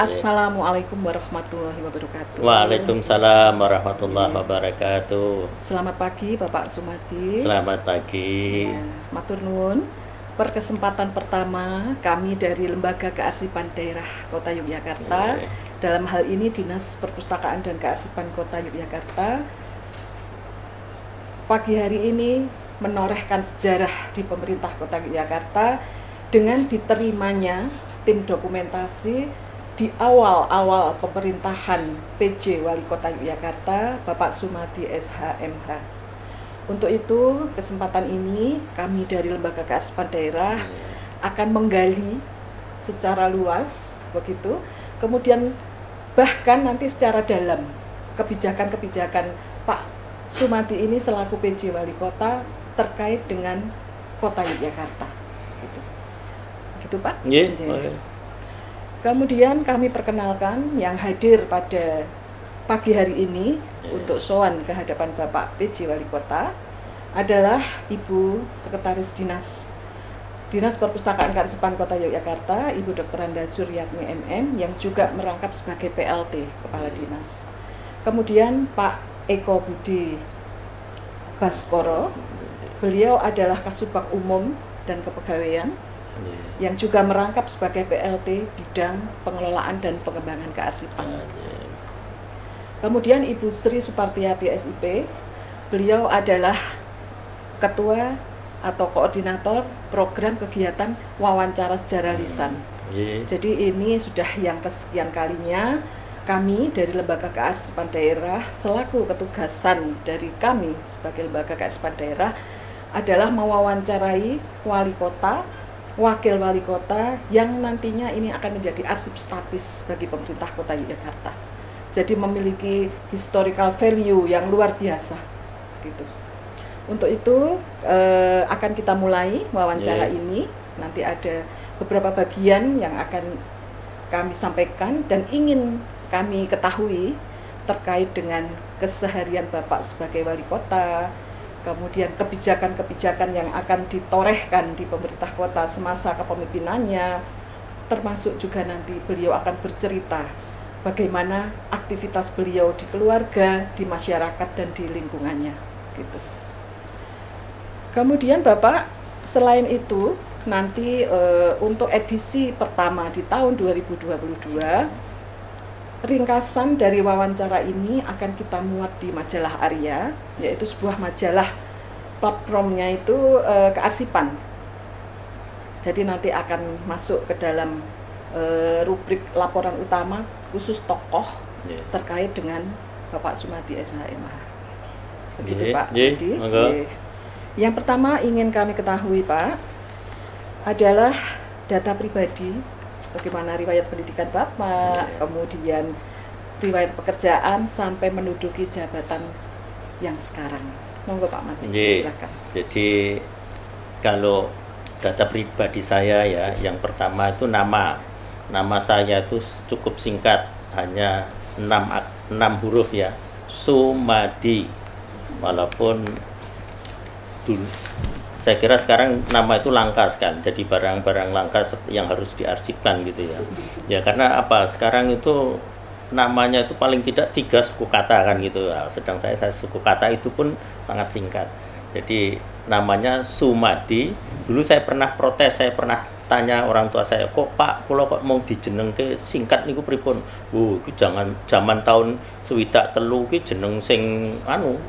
Assalamualaikum warahmatullahi wabarakatuh. Waalaikumsalam warahmatullahi wabarakatuh. Selamat pagi Bapak Sumadi. Selamat pagi. Ya, matur nuwun. Perkesempatan pertama kami dari Lembaga Kearsipan Daerah Kota Yogyakarta, dalam hal ini Dinas Perpustakaan dan Kearsipan Kota Yogyakarta, pagi hari ini menorehkan sejarah di pemerintah Kota Yogyakarta dengan diterimanya tim dokumentasi di awal-awal pemerintahan PJ Wali Kota Yogyakarta, Bapak Sumadi SHMH. Untuk itu, kesempatan ini kami dari Lembaga Kearsipan Daerah akan menggali secara luas, begitu. Kemudian bahkan nanti secara dalam kebijakan-kebijakan Pak Sumadi ini selaku PJ Wali Kota terkait dengan Kota Yogyakarta. Gitu Pak? Yeah. Kemudian kami perkenalkan yang hadir pada pagi hari ini untuk sowan ke hadapan Bapak PJ Wali Kota adalah Ibu Sekretaris Dinas Perpustakaan Kearsipan Kota Yogyakarta, Ibu Dr. Anda Suryatmi MM, yang juga merangkap sebagai PLT Kepala Dinas. Kemudian Pak Eko Budi Baskoro, beliau adalah Kasubag Umum dan Kepegawaian, yang juga merangkap sebagai PLT bidang pengelolaan dan pengembangan kearsipan. Kemudian Ibu Sri Supartiati SIP, beliau adalah Ketua atau Koordinator Program Kegiatan Wawancara Sejarah Lisan. Jadi ini sudah yang kesekian kalinya kami dari Lembaga Kearsipan Daerah selaku ketugasan dari kami sebagai Lembaga Kearsipan Daerah adalah mewawancarai wali kota, wakil wali kota yang nantinya ini akan menjadi arsip statis bagi pemerintah Kota Yogyakarta. Jadi memiliki historical value yang luar biasa, gitu. Untuk itu akan kita mulai wawancara ini. Nanti ada beberapa bagian yang akan kami sampaikan dan ingin kami ketahui terkait dengan keseharian Bapak sebagai wali kota, kemudian kebijakan-kebijakan yang akan ditorehkan di pemerintah kota semasa kepemimpinannya, termasuk juga nanti beliau akan bercerita bagaimana aktivitas beliau di keluarga, di masyarakat, dan di lingkungannya, gitu. Kemudian Bapak, selain itu, nanti untuk edisi pertama di tahun 2022, ringkasan dari wawancara ini akan kita muat di majalah Arya, yaitu sebuah majalah platformnya itu kearsipan. Jadi nanti akan masuk ke dalam rubrik laporan utama khusus tokoh terkait dengan Bapak Sumadi SHMH. Begitu Pak. Yang pertama ingin kami ketahui Pak adalah data pribadi. Bagaimana riwayat pendidikan Bapak, kemudian riwayat pekerjaan sampai menduduki jabatan yang sekarang. Monggo Pak Mati, silakan. Jadi kalau data pribadi saya ya, yang pertama itu nama saya itu cukup singkat, hanya 6 huruf ya, Sumadi. Walaupun dulu saya kira sekarang nama itu langka sekali, jadi barang-barang langka yang harus diarsipkan gitu ya. Ya karena apa? Sekarang itu namanya itu paling tidak 3 suku kata kan gitu. Sedang saya suku kata itu pun sangat singkat. Jadi namanya Sumadi. Dulu saya pernah protes, saya pernah tanya orang tua saya, kok Pak, kalau kok mau dijenengke singkat niku pripun? Iki jangan zaman tahun 23 ki jeneng sing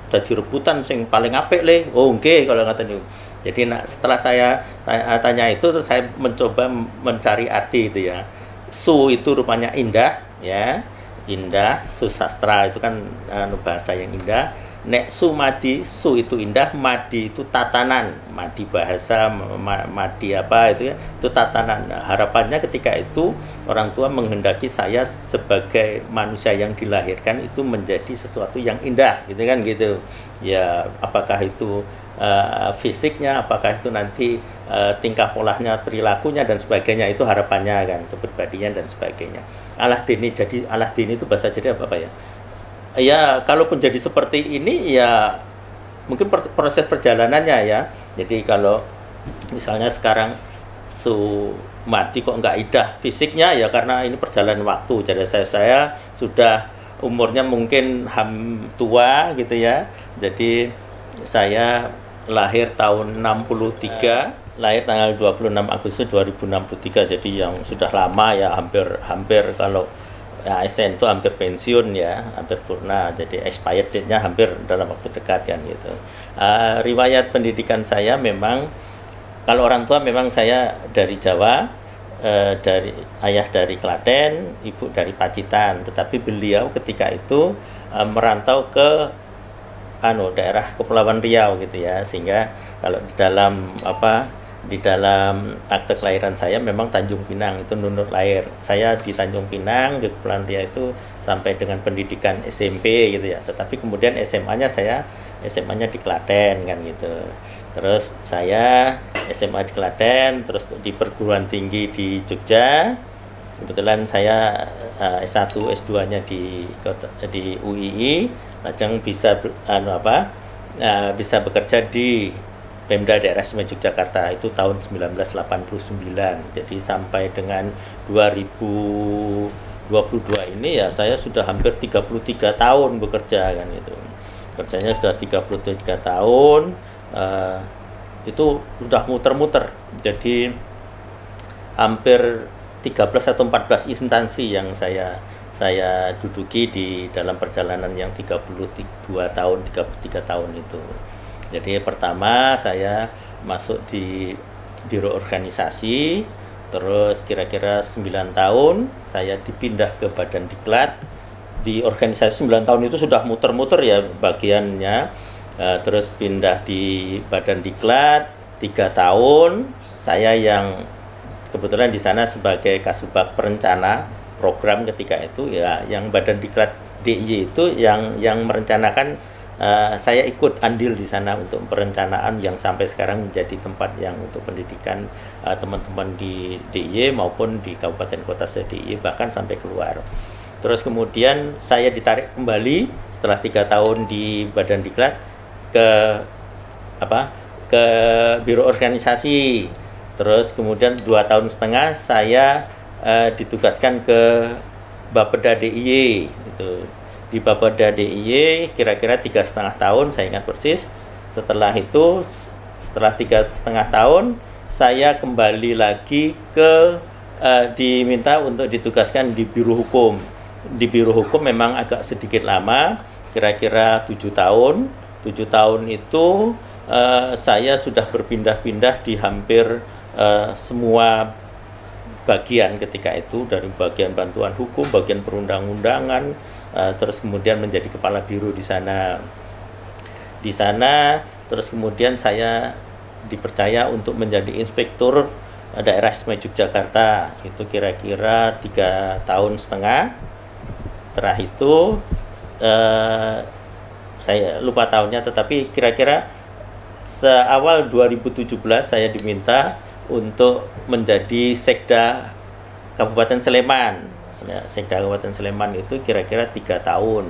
dadi rebutan sing paling apik le. Oh nggih kalau ngaten niku. Jadi setelah saya tanya itu, terus saya mencoba mencari arti itu ya. Su itu rupanya indah, ya, indah. Susastra itu kan bahasa yang indah. nek sumadi, su itu indah, madi itu tatanan, madi bahasa, madi apa itu ya, itu tatanan. Nah, harapannya ketika itu orang tua menghendaki saya sebagai manusia yang dilahirkan itu menjadi sesuatu yang indah, gitu kan gitu. Ya, apakah itu fisiknya, apakah itu nanti tingkah polanya, perilakunya dan sebagainya, itu harapannya kan, kepribadian dan sebagainya. Allah dini, jadi Allah dini itu bahasa jadi apa ya? Ya, kalaupun jadi seperti ini ya mungkin proses perjalanannya ya. Jadi kalau misalnya sekarang mati kok nggak indah fisiknya ya karena ini perjalanan waktu. Jadi saya sudah umurnya mungkin tua gitu ya. Jadi saya lahir tahun 63, lahir tanggal 26 Agustus 2063. Jadi yang sudah lama ya, hampir kalau ya, ASN itu hampir pensiun ya, hampir purna, jadi expired date-nya hampir dalam waktu dekat kan gitu. Riwayat pendidikan saya memang, kalau orang tua memang saya dari Jawa, dari ayah dari Klaten, ibu dari Pacitan, tetapi beliau ketika itu merantau ke daerah Kepulauan Riau gitu ya, sehingga kalau di dalam akte kelahiran saya memang Tanjung Pinang itu nunut lahir. Saya di Tanjung Pinang di Kepulauan Riau itu sampai dengan pendidikan SMP gitu ya. Tetapi kemudian SMA-nya di Klaten kan gitu. Terus saya SMA di Klaten, terus di perguruan tinggi di Jogja. Kebetulan saya S1 S2-nya di UII, lajeng bisa bisa bekerja di Pemda Daerah Istimewa Yogyakarta itu tahun 1989. Jadi sampai dengan 2022 ini ya saya sudah hampir 33 tahun bekerja kan gitu. Kerjanya sudah 33 tahun, itu sudah muter-muter. Jadi hampir 13 atau 14 instansi yang saya duduki di dalam perjalanan yang 33 tahun itu. Jadi pertama saya masuk di biro organisasi, terus kira-kira 9 tahun saya dipindah ke Badan Diklat. Di organisasi 9 tahun itu sudah muter-muter ya bagiannya, terus pindah di Badan Diklat 3 tahun. Saya yang kebetulan di sana sebagai Kasubag Perencana program ketika itu ya, yang Badan Diklat DIY itu yang merencanakan. Saya ikut andil di sana untuk perencanaan yang sampai sekarang menjadi tempat yang untuk pendidikan teman-teman di DIY maupun di kabupaten kota se-DIY bahkan sampai keluar. Terus kemudian saya ditarik kembali setelah 3 tahun di Badan Diklat ke biro organisasi. Terus kemudian 2 tahun setengah saya ditugaskan ke Bapeda DIY itu. Di Bapeda DIY kira-kira 3,5 tahun, saya ingat persis. Setelah 3,5 tahun saya kembali lagi diminta untuk ditugaskan di Biro Hukum. Di Biro Hukum memang agak sedikit lama, kira-kira 7 tahun. 7 tahun itu saya sudah berpindah-pindah di hampir semua bagian ketika itu, dari bagian bantuan hukum, bagian perundang-undangan, terus kemudian menjadi kepala biro di sana. Terus kemudian saya dipercaya untuk menjadi inspektur daerah istimewa Yogyakarta. Itu kira-kira 3,5 tahun. Setelah itu saya lupa tahunnya, tetapi kira-kira seawal 2017 saya diminta untuk menjadi Sekda Kabupaten Sleman. Sekda Kabupaten Sleman itu kira-kira 3 tahun.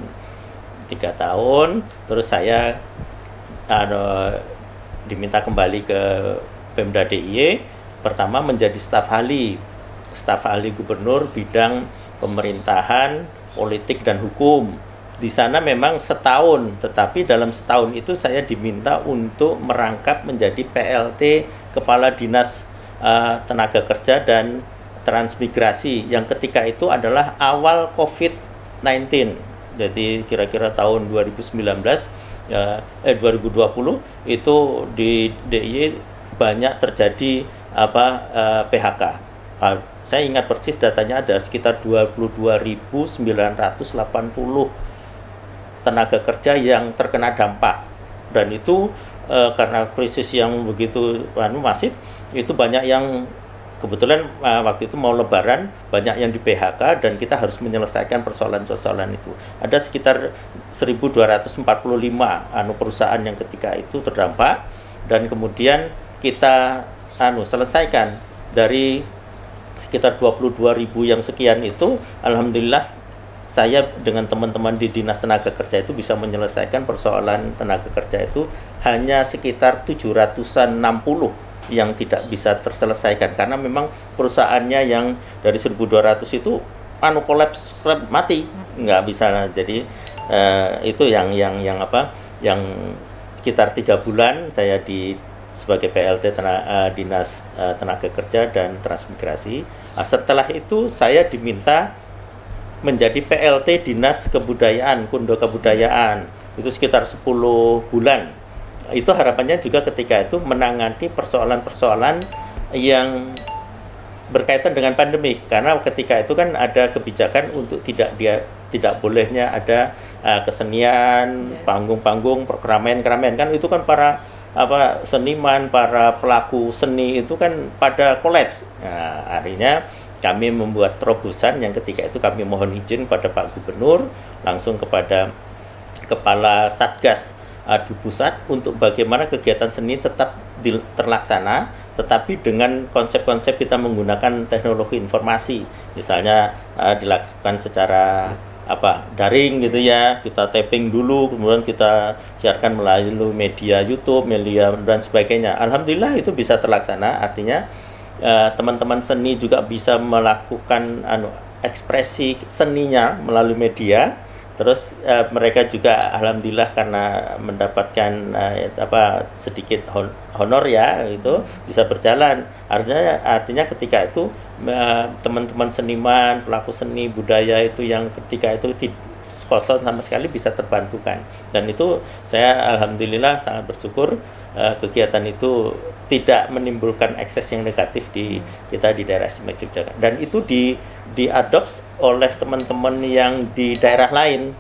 3 tahun, terus saya diminta kembali ke Pemda DIY. Pertama menjadi staf ahli gubernur bidang pemerintahan, politik dan hukum. Di sana memang setahun, tetapi dalam setahun itu saya diminta untuk merangkap menjadi PLT Kepala Dinas Tenaga Kerja dan Transmigrasi, yang ketika itu adalah awal COVID-19. Jadi kira-kira tahun 2020 itu di DIY banyak terjadi PHK. Saya ingat persis datanya ada sekitar 22.980 tenaga kerja yang terkena dampak, dan itu karena krisis yang begitu masif, itu banyak yang kebetulan waktu itu mau lebaran, banyak yang di PHK dan kita harus menyelesaikan persoalan-persoalan itu. Ada sekitar 1.245 perusahaan yang ketika itu terdampak, dan kemudian kita selesaikan dari sekitar 22.000 yang sekian itu. Alhamdulillah saya dengan teman-teman di Dinas Tenaga Kerja itu bisa menyelesaikan persoalan tenaga kerja itu hanya sekitar 760 yang tidak bisa terselesaikan karena memang perusahaannya yang dari 1.200 itu kolaps mati, nggak bisa. Jadi itu yang sekitar 3 bulan saya sebagai PLT Dinas Tenaga Kerja dan Transmigrasi. Setelah itu saya diminta menjadi PLT Dinas Kebudayaan, Kundo Kebudayaan, itu sekitar 10 bulan. Itu harapannya juga ketika itu menangani persoalan-persoalan yang berkaitan dengan pandemik, karena ketika itu kan ada kebijakan untuk tidak bolehnya ada kesenian, panggung-panggung, keramaian-keramaian, kan itu kan para seniman, para pelaku seni itu kan pada kolaps. Nah, akhirnya kami membuat terobosan yang ketika itu kami mohon izin pada Pak Gubernur, langsung kepada Kepala Satgas di pusat untuk bagaimana kegiatan seni tetap terlaksana, tetapi dengan konsep-konsep kita menggunakan teknologi informasi, misalnya dilakukan secara daring gitu ya, kita taping dulu, kemudian kita siarkan melalui media YouTube, media dan sebagainya. Alhamdulillah itu bisa terlaksana, artinya teman-teman seni juga bisa melakukan ekspresi seninya melalui media. Terus mereka juga alhamdulillah karena mendapatkan sedikit honor ya, itu bisa berjalan. Artinya ketika itu teman-teman seniman, pelaku seni budaya itu yang ketika itu kosong sama sekali bisa terbantukan. Dan itu saya alhamdulillah sangat bersyukur kegiatan itu tidak menimbulkan ekses yang negatif kita di daerah istimewa Yogyakarta, dan itu diadopsi oleh teman-teman yang di daerah lain.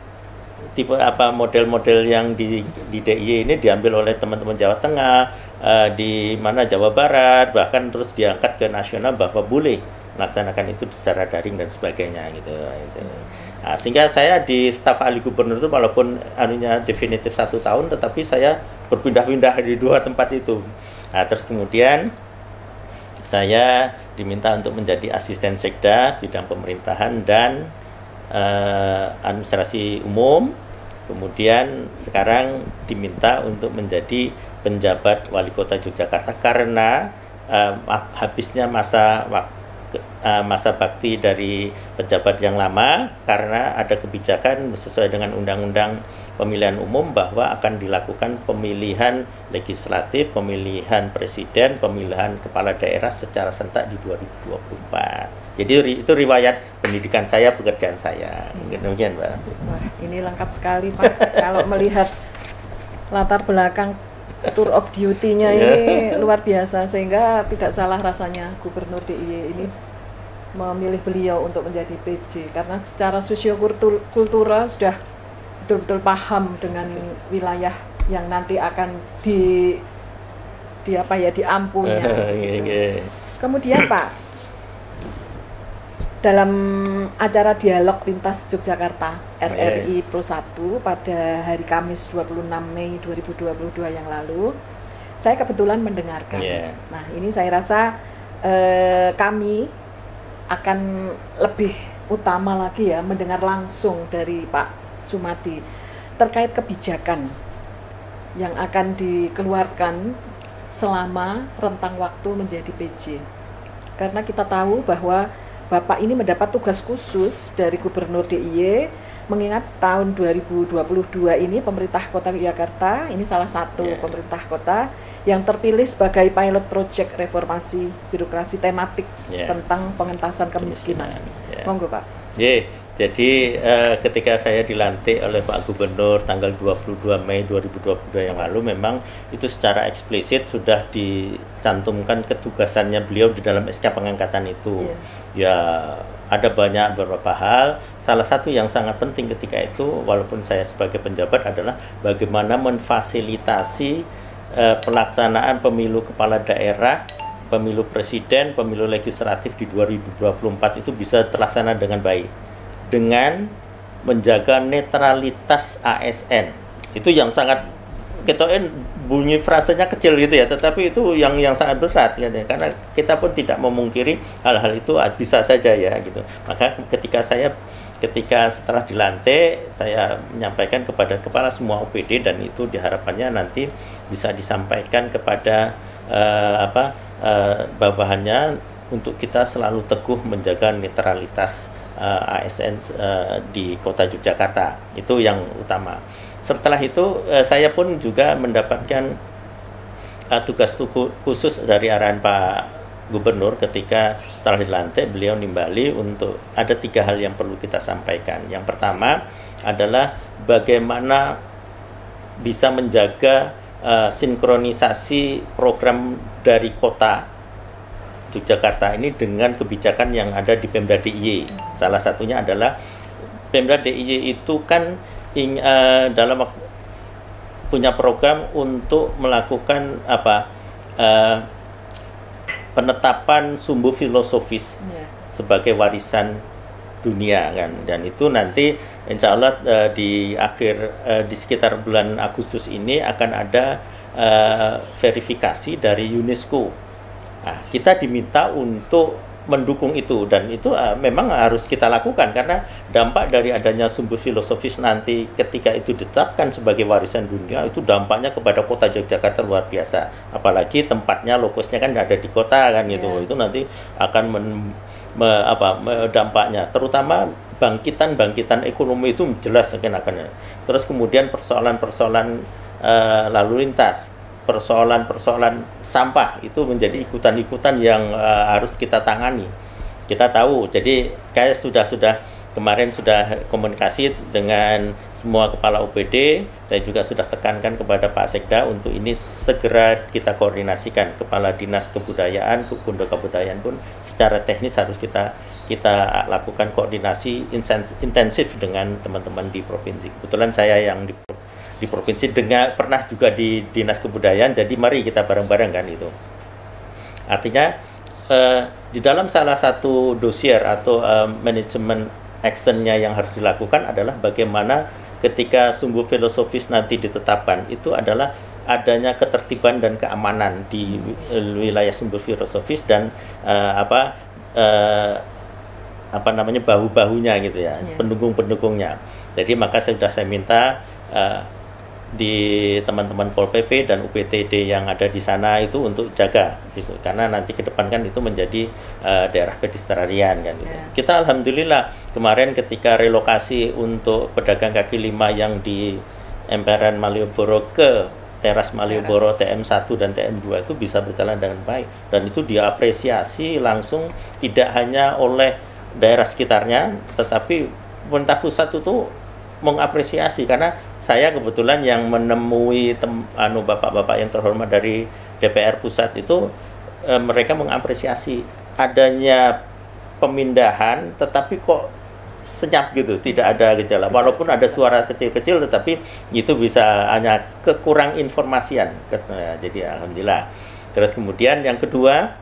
Tipe model-model yang di DIY ini diambil oleh teman-teman Jawa Tengah, di mana Jawa Barat, bahkan terus diangkat ke nasional bahwa boleh melaksanakan itu secara daring dan sebagainya gitu. Nah, sehingga saya di staf ahli gubernur itu walaupun definitif 1 tahun, tetapi saya berpindah-pindah di 2 tempat itu. Nah, terus kemudian saya diminta untuk menjadi asisten sekda bidang pemerintahan dan administrasi umum. Kemudian sekarang diminta untuk menjadi penjabat wali kota Yogyakarta karena habisnya masa bakti dari pejabat yang lama, karena ada kebijakan sesuai dengan undang-undang pemilihan umum bahwa akan dilakukan pemilihan legislatif, pemilihan presiden, pemilihan kepala daerah secara serentak di 2024. Jadi itu riwayat pendidikan saya, pekerjaan saya. Demikian, Mbak. Wah, ini lengkap sekali, Pak. Kalau melihat latar belakang tour of duty-nya ini luar biasa, sehingga tidak salah rasanya Gubernur DIY ini memilih beliau untuk menjadi PJ, karena secara sosiokultural sudah betul-betul paham dengan wilayah yang nanti akan diampunya. Gitu. Kemudian Pak, dalam acara dialog lintas Yogyakarta RRI Pro 1 pada hari Kamis 26 Mei 2022 yang lalu, saya kebetulan mendengarkan. Nah, ini saya rasa kami akan lebih utama lagi ya mendengar langsung dari Pak Sumadi terkait kebijakan yang akan dikeluarkan selama rentang waktu menjadi PJ. Karena kita tahu bahwa Bapak ini mendapat tugas khusus dari Gubernur DIY, mengingat tahun 2022 ini pemerintah Kota Yogyakarta ini salah satu pemerintah kota yang terpilih sebagai pilot project reformasi birokrasi tematik tentang pengentasan kemiskinan. Monggo Pak. Jadi ketika saya dilantik oleh Pak Gubernur tanggal 22 Mei 2022 yang lalu, memang itu secara eksplisit sudah dicantumkan ketugasannya beliau di dalam SK pengangkatan itu. Ya, ada beberapa hal. salah satu yang sangat penting ketika itu, walaupun saya sebagai penjabat, adalah bagaimana memfasilitasi pelaksanaan pemilu kepala daerah, pemilu presiden, pemilu legislatif di 2024 itu bisa terlaksana dengan baik, dengan menjaga netralitas ASN. Itu yang sangat, kita bunyi frasenya kecil gitu ya, tetapi itu yang sangat berat ya, karena kita pun tidak memungkiri hal-hal itu bisa saja ya gitu. Maka ketika setelah dilantik, saya menyampaikan kepada kepala semua OPD, dan itu diharapkannya nanti bisa disampaikan kepada bawahannya untuk kita selalu teguh menjaga netralitas ASN di Kota Yogyakarta. Itu yang utama. Setelah itu saya pun juga mendapatkan tugas khusus dari arahan Pak Gubernur. Ketika setelah dilantik, beliau nimbali untuk ada 3 hal yang perlu kita sampaikan. Yang pertama adalah bagaimana bisa menjaga sinkronisasi program dari kota Yogyakarta ini dengan kebijakan yang ada di Pemda DIY. Salah satunya adalah Pemda DIY itu kan dalam punya program untuk melakukan penetapan sumbu filosofis sebagai warisan dunia kan, dan itu nanti insya Allah di sekitar bulan Agustus ini akan ada verifikasi dari UNESCO. Nah, kita diminta untuk mendukung itu, dan itu memang harus kita lakukan karena dampak dari adanya sumber filosofis nanti ketika itu ditetapkan sebagai warisan dunia, itu dampaknya kepada kota Yogyakarta luar biasa, apalagi tempatnya, lokasinya kan ada di kota kan gitu. Itu nanti akan dampaknya terutama bangkitan ekonomi itu jelas akan. Terus kemudian persoalan lalu lintas, persoalan sampah itu menjadi ikutan-ikutan yang harus kita tangani. Kita tahu, jadi kayak sudah kemarin sudah komunikasi dengan semua kepala OPD. Saya juga sudah tekankan kepada Pak Sekda untuk ini segera kita koordinasikan. Kepala Dinas Kebudayaan, Bunda Kebudayaan pun secara teknis harus kita lakukan koordinasi intensif dengan teman-teman di provinsi. Kebetulan saya yang di provinsi pernah juga di Dinas Kebudayaan, jadi mari kita bareng-bareng kan itu. Artinya di dalam salah satu dosier atau manajemen actionnya yang harus dilakukan adalah bagaimana ketika sumbu filosofis nanti ditetapkan, itu adalah adanya ketertiban dan keamanan di wilayah sumbu filosofis dan bahu-bahunya gitu ya, pendukung-pendukungnya. Jadi maka sudah saya minta di teman-teman Pol PP dan UPTD yang ada di sana itu untuk jaga gitu, karena nanti ke depan kan itu menjadi daerah pedestrian kan gitu. Kita alhamdulillah kemarin ketika relokasi untuk pedagang kaki lima yang di emperan Malioboro ke teras Malioboro TM1 dan TM2 itu bisa berjalan dengan baik, dan itu diapresiasi langsung tidak hanya oleh daerah sekitarnya, tetapi pemerintah pusat itu mengapresiasi. Karena saya kebetulan yang menemui bapak-bapak yang terhormat dari DPR pusat itu, mereka mengapresiasi adanya pemindahan tetapi kok senyap gitu, tidak ada gejala, walaupun ada suara kecil-kecil tetapi itu bisa hanya kekurang informasian. Jadi alhamdulillah. Terus kemudian yang kedua,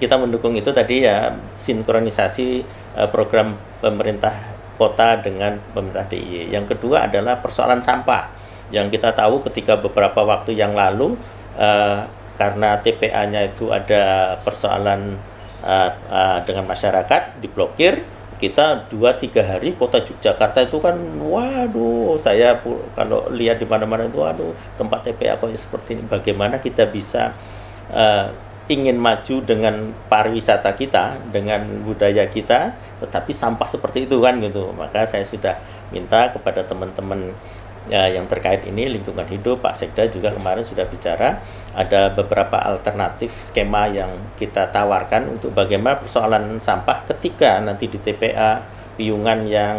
kita mendukung itu tadi ya, sinkronisasi program pemerintah kota dengan pemerintah DIY. Yang kedua adalah persoalan sampah, yang kita tahu ketika beberapa waktu yang lalu karena TPA-nya itu ada persoalan dengan masyarakat diblokir, kita 2-3 hari kota Yogyakarta itu kan waduh, saya kalau lihat di mana-mana itu waduh, tempat TPA kok seperti ini. Bagaimana kita bisa ingin maju dengan pariwisata kita, dengan budaya kita, tetapi sampah seperti itu kan gitu. Maka saya sudah minta kepada teman-teman yang terkait ini, lingkungan hidup, Pak Sekda juga kemarin sudah bicara, ada beberapa alternatif skema yang kita tawarkan untuk bagaimana persoalan sampah ketika nanti di TPA Piungan yang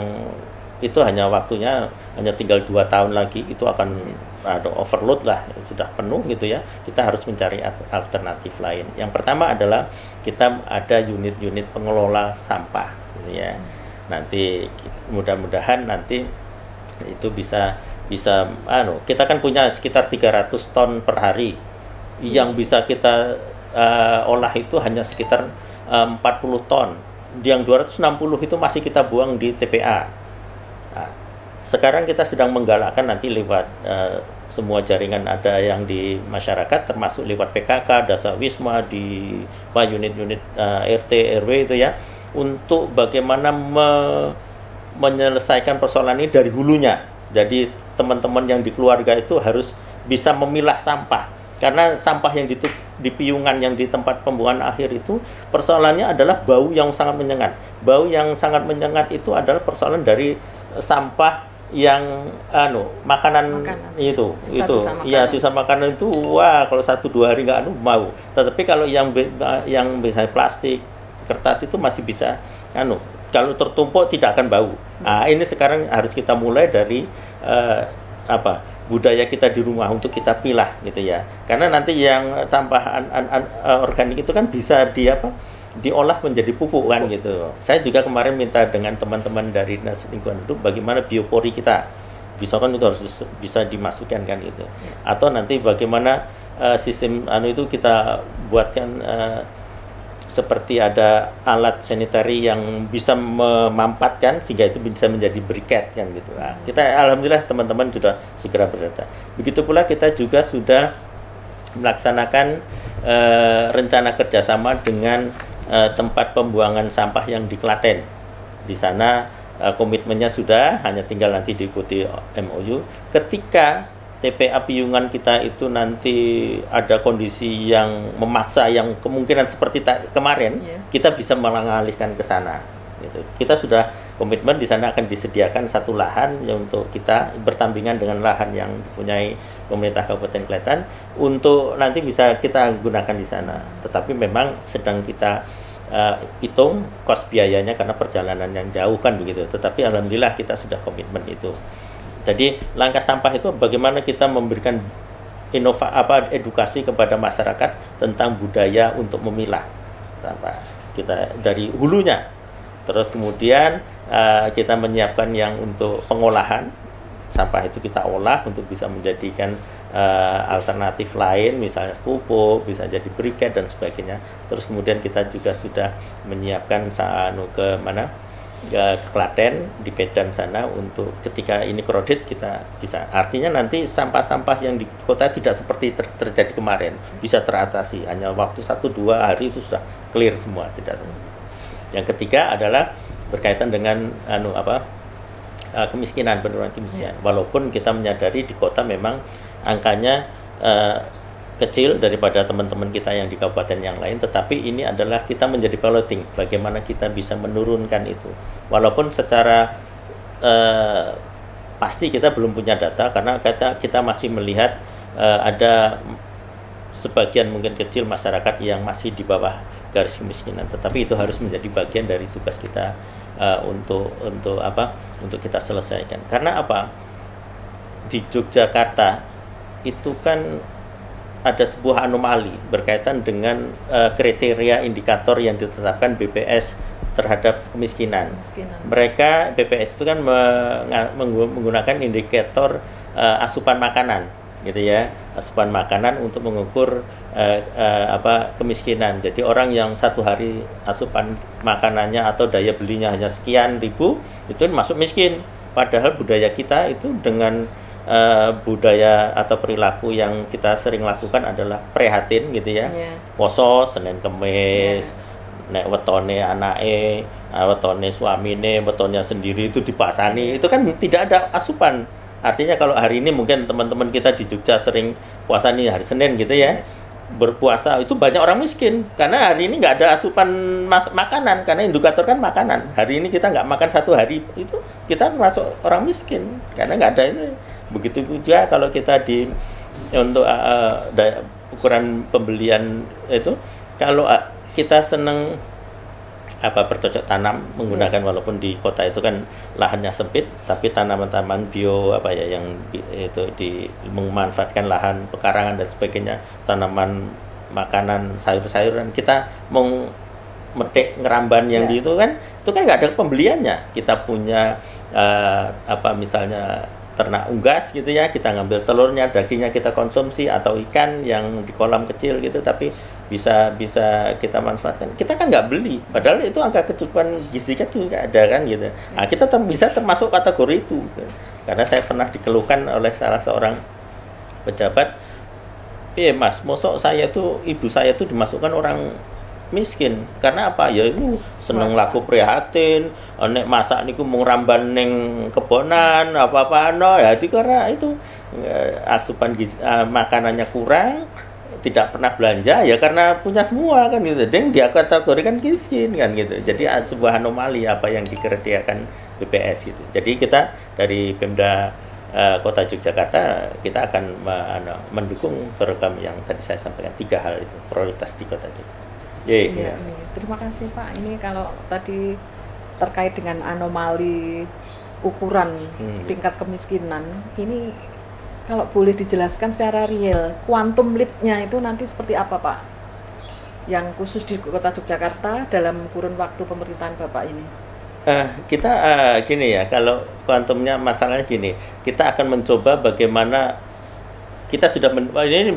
itu hanya waktunya hanya tinggal 2 tahun lagi, itu akan ada overload lah, sudah penuh gitu ya. Kita harus mencari alternatif lain. Yang pertama adalah kita ada unit-unit pengelola sampah gitu ya. Nanti mudah-mudahan nanti itu bisa kita kan punya sekitar 300 ton per hari yang bisa kita olah itu hanya sekitar 40 ton. Yang 260 itu masih kita buang di TPA. Nah, sekarang kita sedang menggalakkan nanti lewat semua jaringan ada yang di masyarakat, termasuk lewat PKK, Dasar Wisma, di unit-unit RT, RW itu ya, untuk bagaimana menyelesaikan persoalan ini dari hulunya. Jadi teman-teman yang di keluarga itu harus bisa memilah sampah. Karena sampah yang di piungan yang di tempat pembuangan akhir itu persoalannya adalah bau yang sangat menyengat. Bau yang sangat menyengat itu adalah persoalan dari sampah yang makanan itu sisa makanan itu kalau 1-2 hari nggak mau. Tetapi kalau yang misalnya plastik, kertas itu masih bisa kalau tertumpuk tidak akan bau. Nah, ini sekarang harus kita mulai dari budaya kita di rumah untuk kita pilah gitu ya. Karena nanti yang tambahan organik itu kan bisa diolah menjadi pupuk kan gitu. Saya juga kemarin minta dengan teman-teman dari Dinas Lingkungan Hidup bagaimana biopori kita. Bisa kan itu harus bisa dimasukkan kan gitu. Atau nanti bagaimana sistem itu kita buatkan seperti ada alat sanitary yang bisa memampatkan sehingga itu bisa menjadi briket kan gitu. Nah, kita alhamdulillah teman-teman sudah segera berdata. Begitu pula kita juga sudah melaksanakan rencana kerjasama dengan tempat pembuangan sampah yang di Klaten. Di sana komitmennya sudah, hanya tinggal nanti diikuti MOU. Ketika TPA piungan kita itu nanti ada kondisi yang memaksa yang kemungkinan seperti kemarin, kita bisa mengalihkan ke sana. Gitu. Kita sudah komitmen di sana akan disediakan satu lahan yang untuk kita bertandingan dengan lahan yang dipunyai pemerintah Kabupaten Klaten untuk nanti bisa kita gunakan di sana. Tetapi memang sedang kita hitung kos biayanya karena perjalanan yang jauh kan begitu. Tetapi alhamdulillah kita sudah komitmen itu. Jadi langkah sampah itu bagaimana kita memberikan edukasi kepada masyarakat tentang budaya untuk memilah sampah kita dari hulunya. Terus kemudian kita menyiapkan yang untuk pengolahan sampah itu kita olah untuk bisa menjadikan alternatif lain, misalnya pupuk, bisa jadi briket dan sebagainya. Terus kemudian kita juga sudah menyiapkan ke Klaten di Medan sana untuk ketika ini kredit kita bisa. Artinya nanti sampah-sampah yang di kota tidak seperti terjadi kemarin, bisa teratasi. Hanya waktu 1-2 hari itu sudah clear semua, tidak semua. Yang ketiga adalah berkaitan dengan kemiskinan, penurunan kemiskinan. Walaupun kita menyadari di kota memang angkanya kecil daripada teman-teman kita yang di kabupaten yang lain, tetapi ini adalah kita menjadi piloting bagaimana kita bisa menurunkan itu. Walaupun secara pasti kita belum punya data karena kita masih melihat ada sebagian mungkin kecil masyarakat yang masih di bawah garis kemiskinan, tetapi itu harus menjadi bagian dari tugas kita untuk kita selesaikan. Karena apa? Di Yogyakarta itu kan ada sebuah anomali berkaitan dengan kriteria indikator yang ditetapkan BPS terhadap kemiskinan. Mereka BPS itu kan menggunakan indikator asupan makanan, gitu ya, asupan makanan untuk mengukur kemiskinan. Jadi orang yang satu hari asupan makanannya atau daya belinya hanya sekian ribu itu masuk miskin. Padahal budaya kita itu dengan budaya atau perilaku yang kita sering lakukan adalah prihatin gitu ya. Poso Senin Kemis, nek wetone anake, wetone suamine, wetone sendiri itu dipasani. Itu kan tidak ada asupan. Artinya kalau hari ini mungkin teman-teman kita di Jogja sering puasa nih hari Senin gitu ya. Berpuasa itu banyak orang miskin karena hari ini nggak ada asupan makanan karena indikator kan makanan. Hari ini kita nggak makan satu hari itu kita masuk orang miskin karena nggak ada ini. Begitu juga kalau kita untuk ukuran pembelian itu, kalau kita senang bercocok tanam menggunakan walaupun di kota itu kan lahannya sempit, tapi tanaman-tanaman bio yang itu memanfaatkan lahan pekarangan dan sebagainya, tanaman makanan sayur-sayuran kita metik ngeramban yang di itu kan nggak ada pembeliannya. Kita punya misalnya ternak unggas gitu ya, kita ngambil telurnya, dagingnya kita konsumsi, atau ikan yang di kolam kecil gitu, tapi bisa kita manfaatkan. Kita kan nggak beli, padahal itu angka kecukupan gizinya tuh nggak ada kan gitu. Nah, kita bisa termasuk kategori itu, karena saya pernah dikeluhkan oleh salah seorang pejabat, Mas, mosok ibu saya tuh dimasukkan orang miskin, karena apa ya, itu seneng laku prihatin, nek masak niku mung ramban ning kebonan apa-apa ya, itu karena itu asupan makanannya kurang, tidak pernah belanja ya karena punya semua kan gitu, dan dia kategorikan miskin kan gitu. Jadi sebuah anomali apa yang dikriteриakan BPS gitu. Jadi kita dari Pemda Kota Yogyakarta kita akan mendukung program yang tadi saya sampaikan, 3 hal itu prioritas di Kota Yogyakarta. Iya, terima kasih Pak. Ini kalau tadi terkait dengan anomali ukuran tingkat kemiskinan, ini kalau boleh dijelaskan secara real, quantum leap-nya itu nanti seperti apa Pak? Yang khusus di Kota Yogyakarta dalam kurun waktu pemerintahan Bapak ini? Kita gini ya, kalau kuantumnya masalahnya gini, kita akan mencoba bagaimana kita sudah ini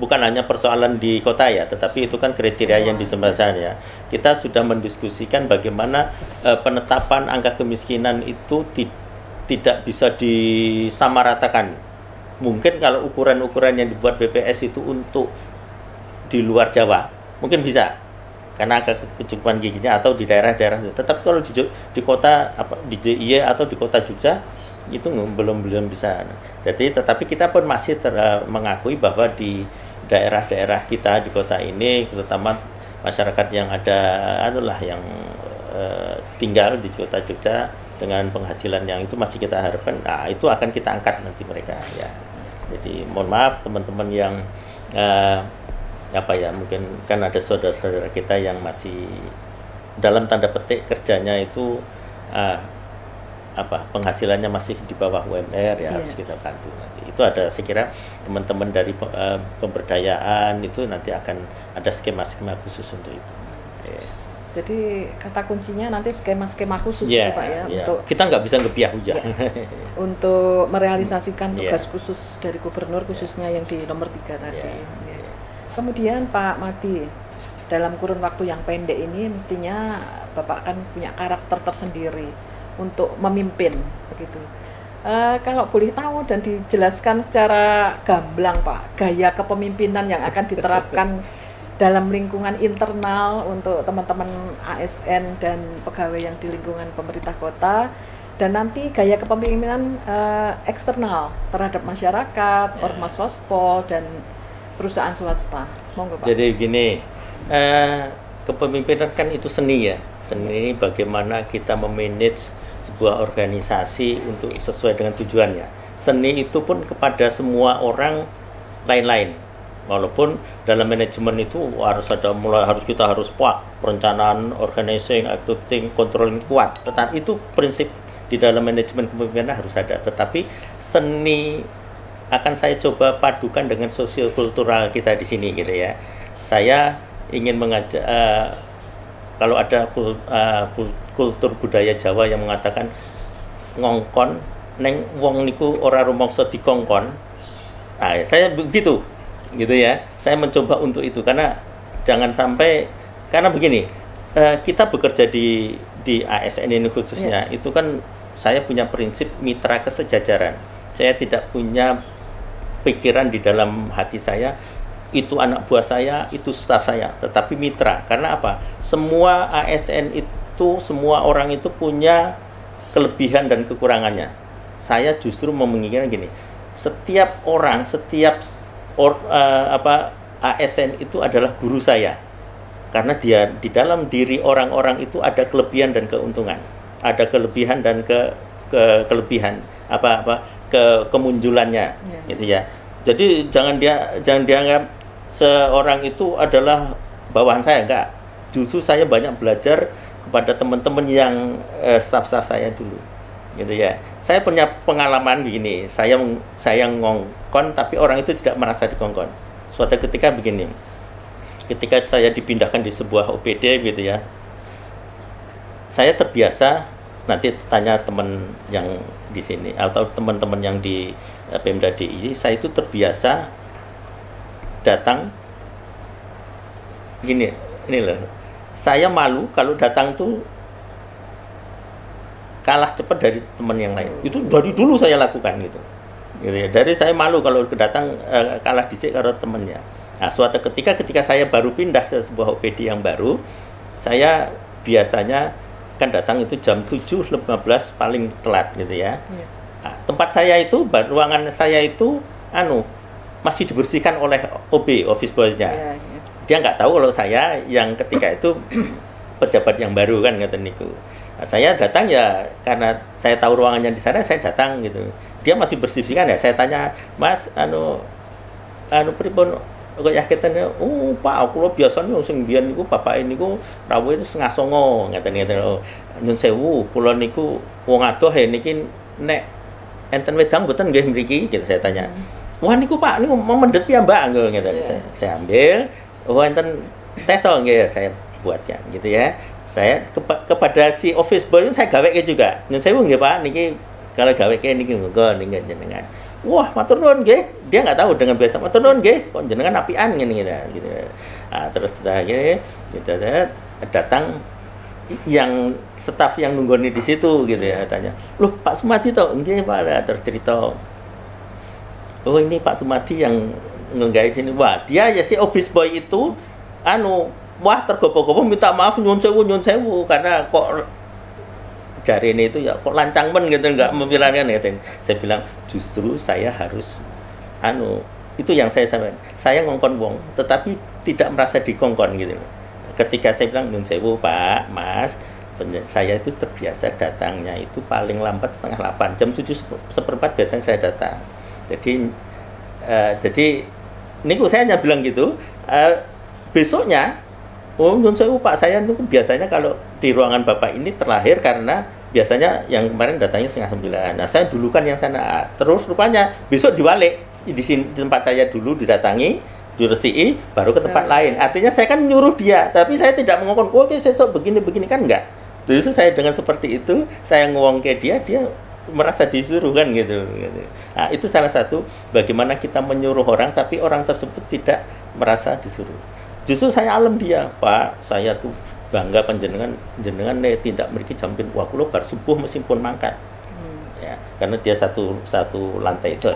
bukan hanya persoalan di kota ya, tetapi itu kan kriteria yang disebutkan ya. Kita sudah mendiskusikan bagaimana penetapan angka kemiskinan itu tidak bisa disamaratakan. Mungkin kalau ukuran-ukuran yang dibuat BPS itu untuk di luar Jawa, mungkin bisa, karena angka kecukupan gizinya atau di daerah-daerah. Tetapi kalau di kota di DIY atau di kota Jogja itu belum bisa. Jadi tetapi kita pun masih mengakui bahwa di daerah-daerah kita di kota ini, terutama masyarakat yang ada yang tinggal di kota Jogja dengan penghasilan yang itu masih kita harapkan, itu akan kita angkat nanti mereka ya. Jadi mohon maaf teman-teman yang mungkin kan ada saudara-saudara kita yang masih dalam tanda petik kerjanya itu penghasilannya masih di bawah UMR ya, harus kita bantu nanti. Itu ada, saya kira teman-teman dari pemberdayaan itu nanti akan ada skema-skema khusus untuk itu. Jadi kata kuncinya nanti skema-skema khusus itu Pak ya, untuk kita nggak bisa ngebiah hujan. Untuk merealisasikan tugas khusus dari gubernur, khususnya yang di nomor 3 tadi. Kemudian Pak Madi, dalam kurun waktu yang pendek ini mestinya Bapak kan punya karakter tersendiri untuk memimpin begitu. Kalau boleh tahu dan dijelaskan secara gamblang Pak, gaya kepemimpinan yang akan diterapkan dalam lingkungan internal untuk teman-teman ASN dan pegawai yang di lingkungan pemerintah kota, dan nanti gaya kepemimpinan eksternal terhadap masyarakat, ormas swaspol dan perusahaan swasta. Monggo Pak. Jadi gini, kepemimpinan kan itu seni ya, seni bagaimana kita memanage sebuah organisasi untuk sesuai dengan tujuannya. Seni itu pun kepada semua orang lain-lain. Walaupun dalam manajemen itu kita harus perencanaan, organizing, executing, controlling kuat. Tetapi itu prinsip di dalam manajemen kepemimpinan harus ada. Tetapi seni akan saya coba padukan dengan sosio-kultural kita di sini gitu ya. Saya ingin mengajak kalau ada kultur budaya Jawa yang mengatakan ngongkon neng wong niku ora rumangsa dikongkon. Saya begitu gitu ya. Saya mencoba untuk itu karena jangan sampai, karena begini, kita bekerja di ASN ini khususnya, itu kan saya punya prinsip mitra kesejajaran. Saya tidak punya pikiran di dalam hati saya itu anak buah saya, itu staf saya, tetapi mitra. Karena apa? Semua ASN itu, semua orang itu punya kelebihan dan kekurangannya. Saya justru memikirkan gini, setiap orang, ASN itu adalah guru saya, karena dia di dalam diri orang-orang itu ada kelebihan dan keuntungan, ada kelebihan dan kelebihan kemunculannya, gitu ya. Jadi jangan dianggap seorang itu adalah bawahan saya, enggak. Justru saya banyak belajar kepada teman-teman yang staff-staff saya dulu, gitu ya. Saya punya pengalaman begini, saya ngongkon tapi orang itu tidak merasa dikongkon. Suatu ketika begini, ketika saya dipindahkan di sebuah OPD gitu ya, saya terbiasa, nanti tanya teman yang di sini atau teman-teman yang di Pemda DIY, saya itu terbiasa datang gini, ini loh, saya malu kalau datang tuh kalah cepat dari teman yang lain. Itu dari dulu saya lakukan gitu ya. Dari saya malu kalau datang kalah dhisik karo temennya. Nah, suatu ketika saya baru pindah ke sebuah OPD yang baru, saya biasanya kan datang itu jam 7.15 paling telat gitu ya. Nah, tempat saya itu, ruangan saya itu masih dibersihkan oleh OB, office boy-nya. Dia nggak tahu kalau saya yang ketika itu pejabat yang baru kan kata niku. Nah, saya datang ya karena saya tahu ruangannya di sana, saya datang gitu. Dia masih bersih-bersihkan ya. Saya tanya, "Mas, pripun kok yaketane?" "Oh, Pak, aku biasanya sing mbiyen niku bapak niku rawuhe 8:30," ngaten-ngaten. "Oh, nyun sewu, kula niku wong adoh niki nek enten wedang mboten nggih mriki?" gitu saya tanya. "Wah niku Pak, niku mendhet piye Mbak?" ngaten. Saya ambil, "Oh, enten teh to nggih saya buatkan," gitu ya. Saya kepada si office boy saya gaweke juga. Nyun sewu nggih Pak, niki kalau gaweke niki monggo niki jenengan. Wah, matur nuwun nggih. Dia nggak tahu dengan biasa matur nuwun nggih. Kok jenengan apian ngene gitu. Nah, terus saya gitu datang yang staf yang nunggoni di situ gitu ya, tanya, "Loh, Pak Sumadi toh?" "Nggih, Pak." Terus cerita, "Oh, ini Pak Sumadi yang nggawe sini." Wah, dia ya si office boy itu wah tergopoh-gopoh minta maaf nyun sewu karena kok jarene itu ya kok lancang men gitu, nggak memilahkan gitu. Saya bilang justru saya harus itu yang saya sampaikan. Saya ngongkon wong tetapi tidak merasa dikongkon gitu. Ketika saya bilang nyun sewu Pak, Mas, saya itu terbiasa datangnya itu paling lambat 7:30, jam 7:15 biasanya saya datang. Jadi niku saya hanya bilang gitu. Besoknya, "Oh, nyun sewu Pak, saya itu biasanya kalau di ruangan Bapak ini terlahir karena biasanya yang kemarin datangnya 8:30. Nah, saya dulukan yang sana." Terus rupanya besok diwalik di sini, di tempat saya dulu didatangi, diresiki, baru ke tempat lain. Artinya saya kan nyuruh dia, tapi saya tidak mengongkon, "Oke, besok begini kan enggak." Justru saya dengan seperti itu, saya ngomong ke dia merasa disuruh kan gitu. Nah, itu salah satu bagaimana kita menyuruh orang tapi orang tersebut tidak merasa disuruh. Justru saya alam dia, "Pak, saya tuh bangga panjenengan tidak memiliki jam pin. Wah, kula bar subuh meskipun mangkat." Ya, karena dia satu lantai itu.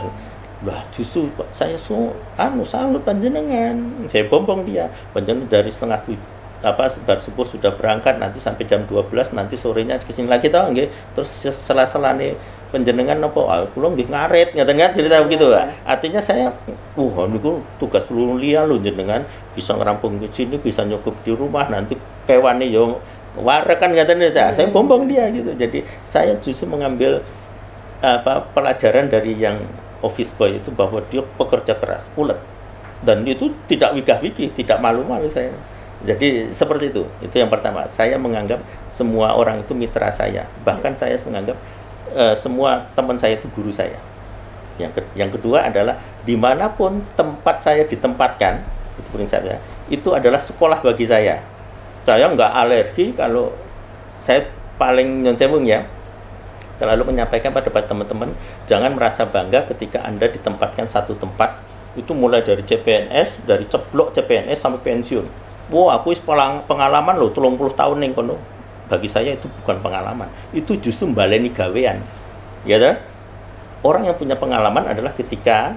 Lah, justru kok saya salut panjenengan. Saya bombong dia. Panjenengan dari bar subuh sudah berangkat, nanti sampai jam 12, nanti sorenya kesini lagi tau nggih. Terus sela-selane panjenengan napa? Kula nggih ngarit, ngaten kan cerita begitu, Pak. Artinya saya, niku tugas mulia lho jenengan, bisa ngerampung ke sini, bisa nyukup di rumah, nanti kewane yo warek kan ngaten ya. Saya bombong dia gitu. Jadi saya justru mengambil pelajaran dari yang office boy itu bahwa dia pekerja keras, ulet. Dan itu tidak wigah-wigih, tidak malu-malu saya. Jadi seperti itu yang pertama. Saya menganggap semua orang itu mitra saya. Bahkan saya menganggap semua teman saya itu guru saya. Yang kedua adalah dimanapun tempat saya ditempatkan, itu prinsipnya, itu adalah sekolah bagi saya. Saya nggak alergi kalau saya paling nyun sewu ya, selalu menyampaikan pada teman-teman, jangan merasa bangga ketika Anda ditempatkan satu tempat, itu mulai dari CPNS, dari ceblok CPNS sampai pensiun. Wah, aku pengalaman loh 30 tahun ning kono. Bagi saya itu bukan pengalaman, itu justru mbaleni gawean. Ya toh? Orang yang punya pengalaman adalah ketika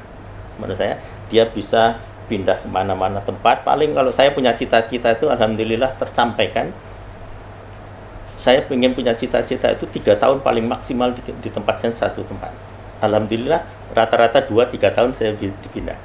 menurut saya dia bisa pindah kemana-mana tempat. Paling kalau saya punya cita-cita itu alhamdulillah tersampaikan. Saya ingin punya cita-cita itu 3 tahun paling maksimal ditempatkan satu tempat. Alhamdulillah rata-rata 2-3 tahun saya dipindah.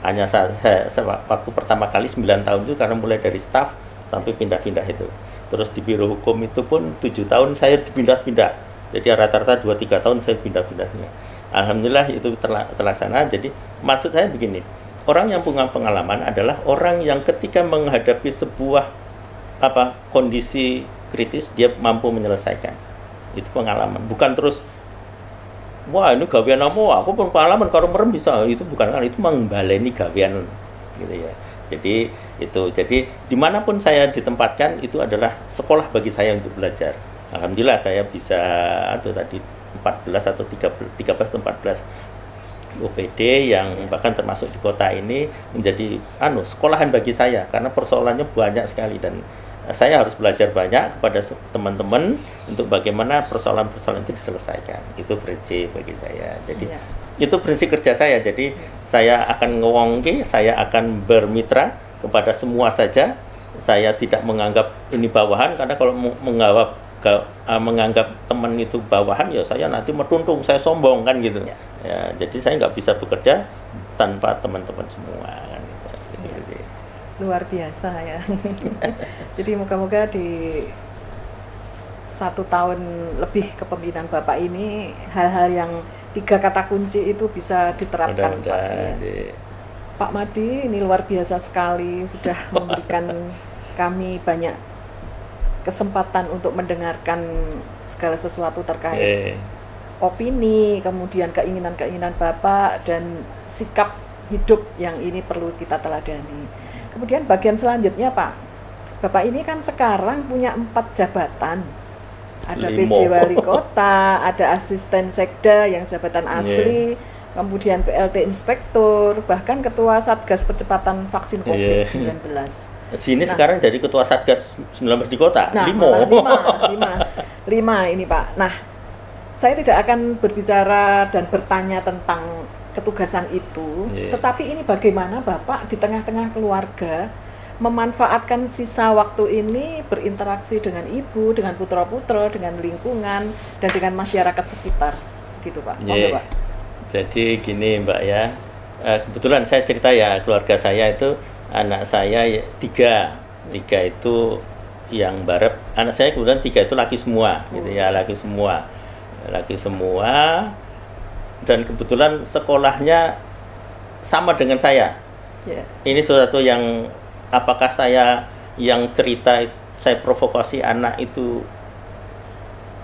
Hanya saya waktu pertama kali 9 tahun itu karena mulai dari staff sampai pindah-pindah itu. Terus di biro hukum itu pun 7 tahun saya dipindah-pindah. Jadi rata-rata 2-3 tahun saya pindah-pindah semua. Alhamdulillah itu terlaksana. Jadi maksud saya begini, orang yang punya pengalaman adalah orang yang ketika menghadapi sebuah kondisi kritis dia mampu menyelesaikan. Itu pengalaman. Bukan terus wah ini gawean apa? Aku pun pengalaman karo merem bisa. Itu bukan kan, itu mengbaleni gawean gitu ya. Jadi itu, jadi dimanapun saya ditempatkan itu adalah sekolah bagi saya untuk belajar. Alhamdulillah saya bisa itu tadi 14 atau 13 atau 14 OPD yang bahkan termasuk di kota ini menjadi sekolahan bagi saya karena persoalannya banyak sekali dan saya harus belajar banyak kepada teman-teman untuk bagaimana persoalan-persoalan itu diselesaikan. Itu prinsip bagi saya. Jadi itu prinsip kerja saya. Jadi saya akan ngewongke, saya akan bermitra kepada semua saja. Saya tidak menganggap ini bawahan karena kalau menganggap teman itu bawahan ya saya nanti metuntung, saya sombong kan gitu. Ya, jadi saya nggak bisa bekerja tanpa teman-teman semua kan gitu. Luar biasa ya. Jadi moga-moga di 1 tahun lebih kepemimpinan Bapak ini hal-hal yang 3 kata kunci itu bisa diterapkan. Pak Madi ini luar biasa sekali, sudah memberikan kami banyak kesempatan untuk mendengarkan segala sesuatu terkait opini, kemudian keinginan-keinginan Bapak dan sikap hidup yang ini perlu kita teladani. Kemudian bagian selanjutnya Pak, Bapak ini kan sekarang punya 4 jabatan. Ada PJ Wali Kota, ada asisten sekda yang jabatan asli, kemudian PLT Inspektur, bahkan Ketua Satgas Percepatan Vaksin COVID-19. Sini sekarang jadi Ketua Satgas 19 di kota. Nah, 5 ini Pak. Nah, saya tidak akan berbicara dan bertanya tentang ketugasan itu, tetapi ini bagaimana Bapak di tengah-tengah keluarga memanfaatkan sisa waktu ini berinteraksi dengan ibu, dengan putra-putra, dengan lingkungan, dan dengan masyarakat sekitar, gitu Pak. Pak. Jadi gini Mbak ya, kebetulan saya cerita ya, keluarga saya itu anak saya 3 itu yang barep, anak saya kemudian 3 itu laki semua, gitu ya, laki semua. Dan kebetulan sekolahnya sama dengan saya. Ini sesuatu yang apakah saya yang cerita saya provokasi anak itu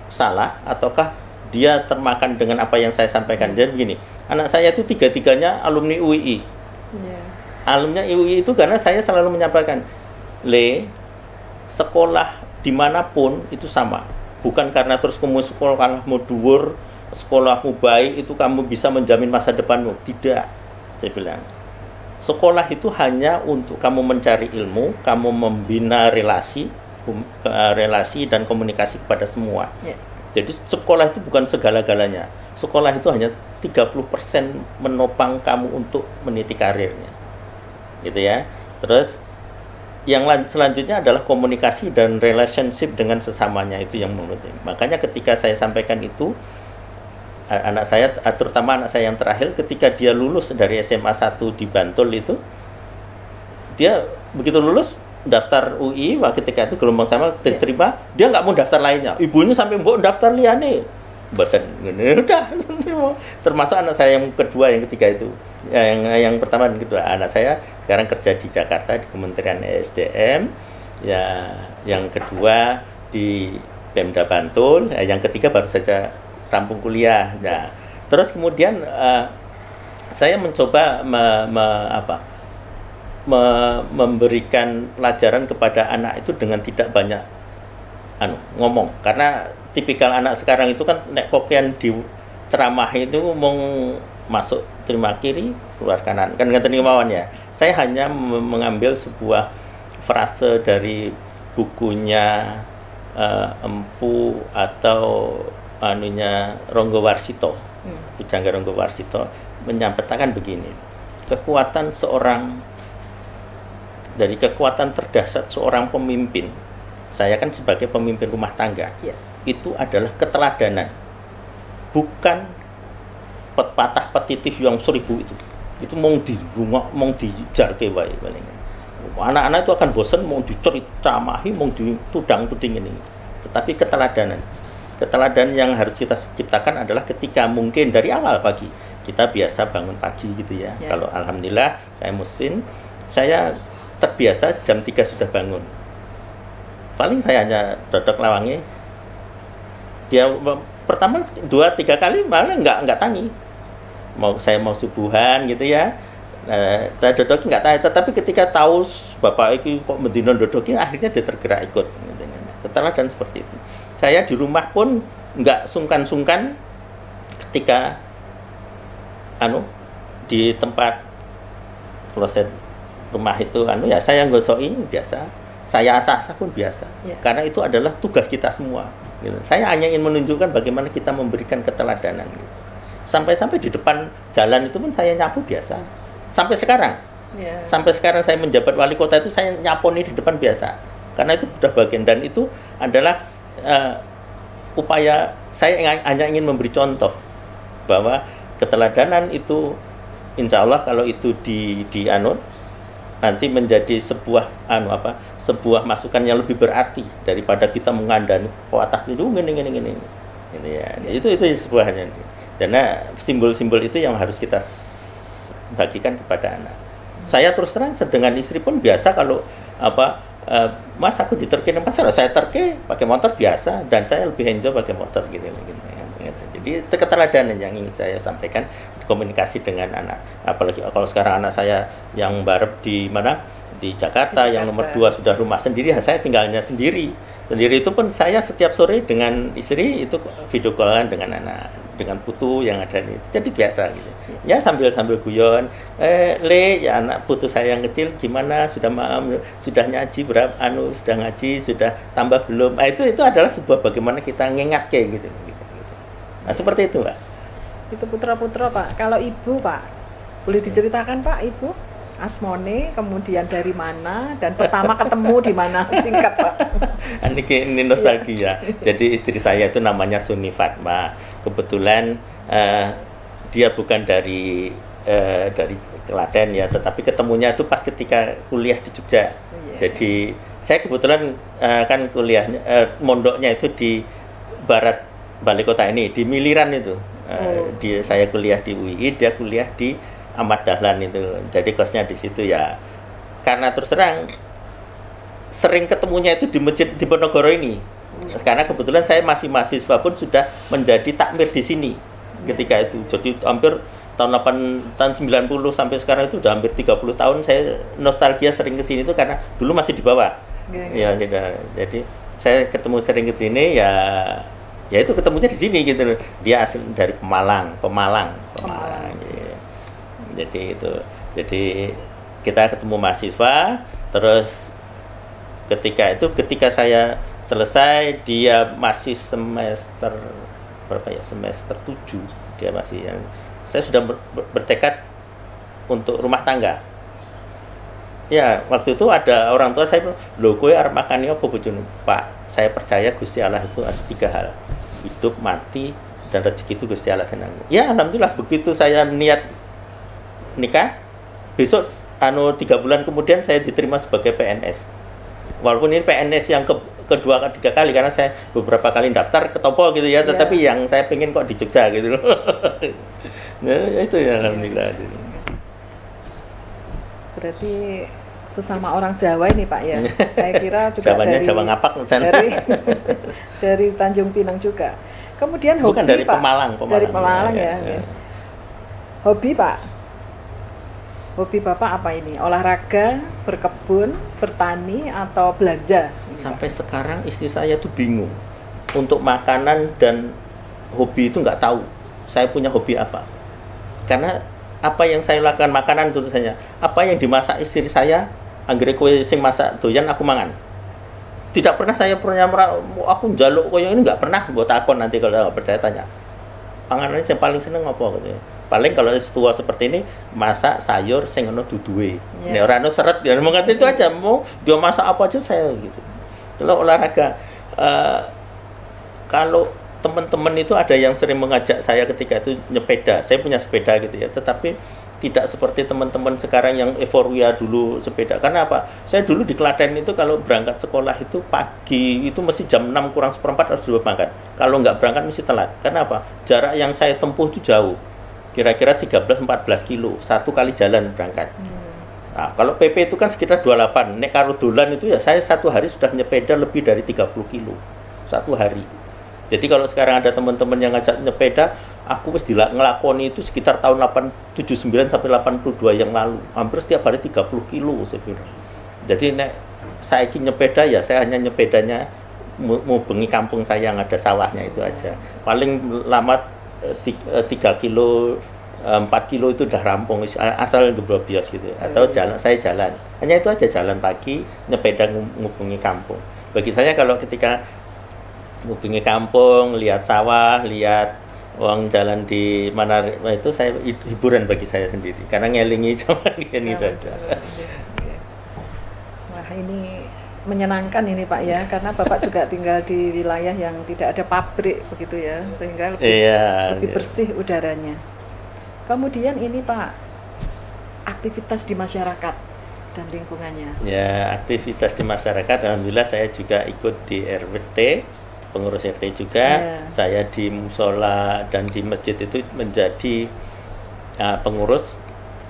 salah ataukah dia termakan dengan apa yang saya sampaikan. Jadi begini, anak saya itu 3-tiganya alumni UII. Alumni UII itu karena saya selalu menyampaikan, sekolah dimanapun itu sama. Bukan karena terus kamu sekolahmu dhuwur, sekolahmu baik itu kamu bisa menjamin masa depanmu. Tidak, saya bilang. Sekolah itu hanya untuk kamu mencari ilmu, kamu membina relasi dan komunikasi kepada semua. Jadi sekolah itu bukan segala-galanya. Sekolah itu hanya 30% menopang kamu untuk meniti karirnya. Gitu ya. Terus yang selanjutnya adalah komunikasi dan relationship dengan sesamanya, itu yang menurut saya. Makanya ketika saya sampaikan itu, anak saya, terutama anak saya yang terakhir, ketika dia lulus dari SMA 1 di Bantul itu, dia begitu lulus daftar UI, ketika itu gelombang sama diterima, dia nggak mau daftar lainnya, ibunya sampai mau daftar liane, bahkan udah termasuk anak saya yang kedua, yang ketiga itu, yang pertama dan kedua. Anak saya sekarang kerja di Jakarta di Kementerian ESDM, ya, yang kedua di Pemda Bantul, yang ketiga baru saja rampung kuliah. Nah, terus kemudian saya mencoba memberikan pelajaran kepada anak itu dengan tidak banyak ngomong, karena tipikal anak sekarang itu kan nek kokian di ceramah itu mau masuk terima kiri keluar kanan kan ngeten kemauan ya. Saya hanya mengambil sebuah frase dari bukunya Empu atau Ronggo Warsito, Pujangga Ronggo Warsito, menyampaikan begini, kekuatan terdahsyat seorang pemimpin, saya kan sebagai pemimpin rumah tangga, itu adalah keteladanan, bukan patah petitif yang 1000 itu mau di rumah, mau dijarke wae paling. Anak-anak itu akan bosan mau diceramahi, mau ditudang-tuding ini. Tetapi keteladanan yang harus kita ciptakan adalah ketika mungkin dari awal pagi kita biasa bangun pagi gitu ya. Kalau alhamdulillah saya muslim, saya terbiasa jam 3 sudah bangun. Paling saya hanya dodok lawangnya. Dia pertama 2-3 kali malah nggak tangi. Saya mau subuhan gitu ya. Dodoki nggak tahu, tetapi ketika tahu bapak itu kok mendino dodoki, akhirnya dia tergerak ikut. Keteladan seperti itu. Saya di rumah pun nggak sungkan-sungkan ketika di tempat kloset rumah itu ya saya gosokin biasa, saya asah-asah pun biasa. Karena itu adalah tugas kita semua. Gitu. Saya hanya ingin menunjukkan bagaimana kita memberikan keteladanan. Gitu. Sampai-sampai di depan jalan itu pun saya nyapu biasa. Sampai sekarang. Sampai sekarang saya menjabat wali kota itu saya nyaponi di depan biasa. Karena itu sudah bagian, dan itu adalah upaya saya hanya ingin memberi contoh bahwa keteladanan itu insya Allah kalau itu dianut nanti menjadi sebuah sebuah masukan yang lebih berarti daripada kita mengandani atas itu gini ya. Itu sebuahnya. Karena simbol-simbol itu yang harus kita bagikan kepada anak. Saya terus terang dengan istri pun biasa kalau Mas aku diterke pasar, saya terke pakai motor biasa dan saya lebih enjoy pakai motor gitu. Jadi keteladanan yang ingin saya sampaikan, komunikasi dengan anak. Apalagi kalau sekarang anak saya yang barep di Jakarta, yang nomor 2 sudah rumah sendiri, saya tinggalnya sendiri itu pun saya setiap sore dengan istri itu video callan dengan anak, dengan putu yang ada ini, jadi biasa gitu ya, sambil guyon, ya anak putu saya yang kecil gimana, sudah ngaji berapa, sudah ngaji, sudah tambah belum, itu adalah sebuah bagaimana kita ngingat kayak gitu. Nah seperti itu Pak. Itu putra-putra Pak. Kalau ibu Pak, boleh diceritakan Pak, ibu asmone, kemudian dari mana, dan pertama ketemu di mana, singkat Pak. Ini nostalgia. Jadi istri saya itu namanya Suni Fatma. Kebetulan dia bukan dari Klaten ya, tetapi ketemunya itu pas ketika kuliah di Jogja. Jadi saya kebetulan kan kuliahnya mondoknya itu di barat Balai Kota ini, di Miliran itu. Saya kuliah di UI, dia kuliah di Ahmad Dahlan itu, jadi kosnya di situ ya. Karena terus terang sering ketemunya itu di masjid di Ponorogo ini. Karena kebetulan saya masih mahasiswa pun sudah menjadi takmir di sini ketika itu. Jadi hampir tahun 90 sampai sekarang itu udah hampir 30 tahun saya nostalgia sering ke sini itu karena dulu masih di bawah. Ya sudah. Jadi saya ketemu sering ke sini ya itu ketemunya di sini gitu. Dia asli dari Pemalang. Jadi kita ketemu mahasiswa, terus ketika saya selesai dia masih semester berapa ya, semester 7 dia masih saya sudah bertekad untuk rumah tangga. Ya waktu itu ada orang tua saya bilang, "Lho kowe arep makani apa bojone?" "Pak, saya percaya Gusti Allah itu ada 3 hal, hidup, mati, dan rezeki itu Gusti Allah senang." Ya alhamdulillah begitu saya niat nikah, besok 3 bulan kemudian saya diterima sebagai PNS. Walaupun ini PNS yang kedua ketiga kali karena saya beberapa kali daftar ketopo gitu ya, tetapi yang saya pengen kok di Jogja gitu loh. Nah, itu ya alhamdulillah. Berarti sesama orang Jawa ini Pak ya. Saya kira juga Jawanya Jawa ngapak sana. Dari Tanjung Pinang juga. Kemudian hobi bukan dari Pak. Pemalang. Dari Pemalang ya. Hobi Pak. Hobi Bapak apa ini? Olahraga, berkebun, bertani, atau belanja? Sampai sekarang istri saya tuh bingung. Untuk makanan dan hobi itu nggak tahu. Saya punya hobi apa. Karena apa yang saya lakukan makanan tentu saja. Apa yang dimasak istri saya, anggere kowe sing masak doyan aku mangan. Tidak pernah saya aku njaluk koyo ini, nggak pernah. Buat takon nanti kalau nggak percaya tanya. Panganan yang paling seneng apa gitu ya. Paling kalau tua seperti ini masak sayur sing ono duduhe. Nek ora ono seret ya mengatakan itu aja, mau dia masak apa aja saya gitu. Kalau olahraga kalau teman-teman itu ada yang sering mengajak saya ketika itu nyepeda. Saya punya sepeda gitu ya, tetapi tidak seperti teman-teman sekarang yang euforia dulu sepeda. Karena apa? Saya dulu di Klaten itu kalau berangkat sekolah itu pagi itu mesti jam 6 kurang seperempat harus sudah berangkat. Kalau nggak berangkat mesti telat. Karena apa? Jarak yang saya tempuh itu jauh. Kira-kira 13-14 kilo, 1 kali jalan berangkat. Nah, kalau PP itu kan sekitar 28. Nek karo dolan itu ya saya 1 hari sudah nyepeda lebih dari 30 kilo. 1 hari. Jadi kalau sekarang ada teman-teman yang ngajak nyepeda, aku wis ngelakoni itu sekitar tahun 79 sampai 82 yang lalu. Hampir setiap hari 30 kilo sebenarnya. Jadi nek saya nyepeda ya saya hanya nyepedanya mau bengi kampung saya yang ada sawahnya itu aja. Paling lama 3 kilo 4 kilo itu udah rampung asal gebrobios gitu. Atau saya jalan. Hanya itu aja, jalan pagi nyepeda ngubungi kampung. Bagi saya kalau ketika ngubungi kampung, lihat sawah, lihat uang jalan di mana itu saya hiburan bagi saya sendiri karena ngelingi cuman gitu aja. Wah, ini menyenangkan ini Pak ya, karena Bapak juga tinggal di wilayah yang tidak ada pabrik begitu ya, sehingga lebih bersih udaranya. Kemudian ini Pak, aktivitas di masyarakat dan lingkungannya. Ya, aktivitas di masyarakat, alhamdulillah saya juga ikut di RT, pengurus RT juga. Saya di musola dan di masjid itu menjadi pengurus.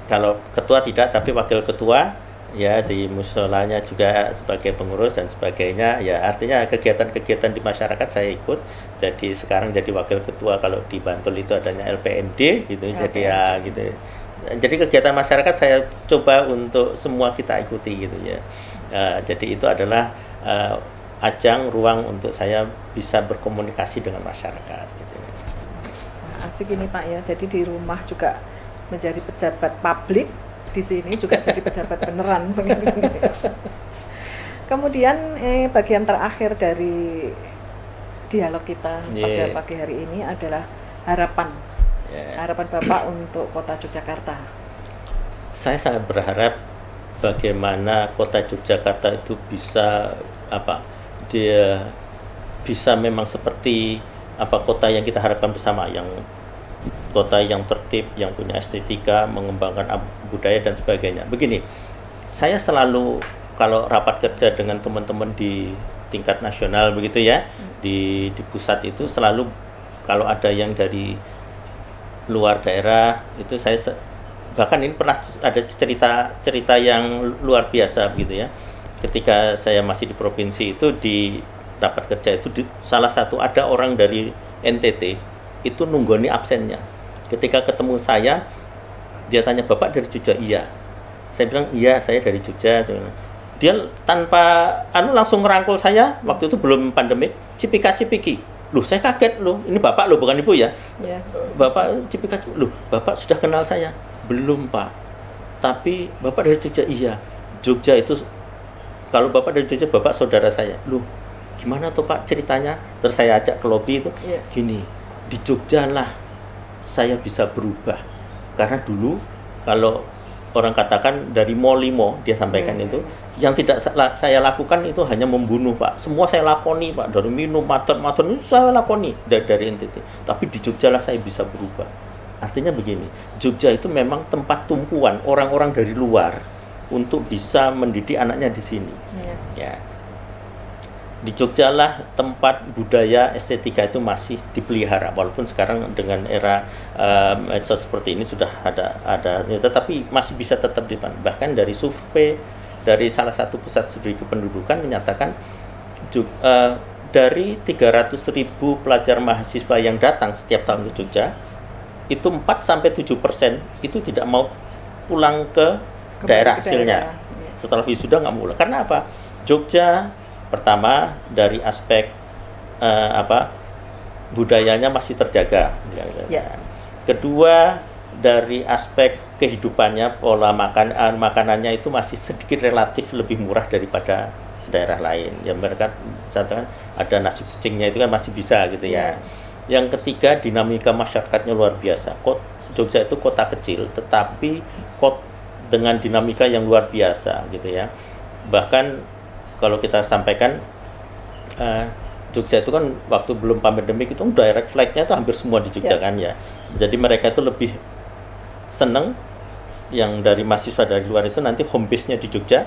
Kalau ketua tidak, tapi wakil ketua. Ya, di musolanya juga sebagai pengurus dan sebagainya. Ya, artinya kegiatan-kegiatan di masyarakat saya ikut. Jadi sekarang jadi wakil ketua kalau di Bantul itu adanya LPMD gitu. Jadi ya gitu. Jadi kegiatan masyarakat saya coba untuk semua kita ikuti gitu ya. Jadi itu adalah ajang ruang untuk saya bisa berkomunikasi dengan masyarakat gitu. Asik ini Pak ya. Jadi di rumah juga menjadi pejabat publik, di sini juga jadi pejabat beneran. Kemudian bagian terakhir dari dialog kita pada pagi hari ini adalah harapan. Harapan Bapak untuk Kota Yogyakarta. Saya sangat berharap bagaimana Kota Yogyakarta itu bisa dia bisa memang seperti kota yang kita harapkan bersama, yang kota yang tertib, yang punya estetika, mengembangkan budaya dan sebagainya. Begini, saya selalu kalau rapat kerja dengan teman-teman di tingkat nasional begitu ya, di pusat itu selalu kalau ada yang dari luar daerah itu saya bahkan ini pernah ada cerita yang luar biasa begitu ya. Ketika saya masih di provinsi itu di rapat kerja itu salah satu ada orang dari NTT itu nunggoni absennya. Ketika ketemu saya, dia tanya, "Bapak dari Jogja?" "Iya." Saya bilang, "Iya, saya dari Jogja." Dia tanpa langsung ngerangkul saya, waktu itu belum pandemi, cipika-cipiki. Loh, saya kaget loh. Ini Bapak loh, bukan Ibu ya? Yeah. Bapak cipika, loh, Bapak sudah kenal saya? Belum, Pak. Tapi Bapak dari Jogja? Iya. Jogja itu, kalau Bapak dari Jogja, Bapak saudara saya. Loh, gimana tuh Pak ceritanya? Terus saya ajak ke lobi itu, gini, di Jogja lah saya bisa berubah. Karena dulu kalau orang katakan dari Molimo dia sampaikan itu, yang tidak saya lakukan itu hanya membunuh Pak. Semua saya lakoni Pak, dari minum, matur itu saya lakoni dari NTT. Tapi di Jogja lah saya bisa berubah. Artinya begini, Jogja itu memang tempat tumpuan orang-orang dari luar untuk bisa mendidik anaknya di sini. Ya. Di Jogja lah tempat budaya estetika itu masih dipelihara, walaupun sekarang dengan era medsos seperti ini sudah ada tetapi masih bisa tetap dipandang. Bahkan dari survei dari salah satu pusat studi kependudukan menyatakan dari 300.000 pelajar mahasiswa yang datang setiap tahun ke Jogja itu 4-7% itu tidak mau pulang ke daerah hasilnya. Setelah wisuda nggak mau pulang. Karena apa? Jogja pertama dari aspek budayanya masih terjaga. Kedua dari aspek kehidupannya, pola makanannya itu masih sedikit relatif lebih murah daripada daerah lain. Ya mereka katakan ada nasi kucingnya itu kan masih bisa gitu ya. Yang ketiga dinamika masyarakatnya luar biasa. Jogja itu kota kecil tetapi dengan dinamika yang luar biasa gitu ya. Bahkan kalau kita sampaikan Jogja itu kan waktu belum pandemik itu direct flight-nya itu hampir semua di Jogja kan ya. Jadi mereka itu lebih seneng yang dari mahasiswa dari luar itu nanti home base-nya di Jogja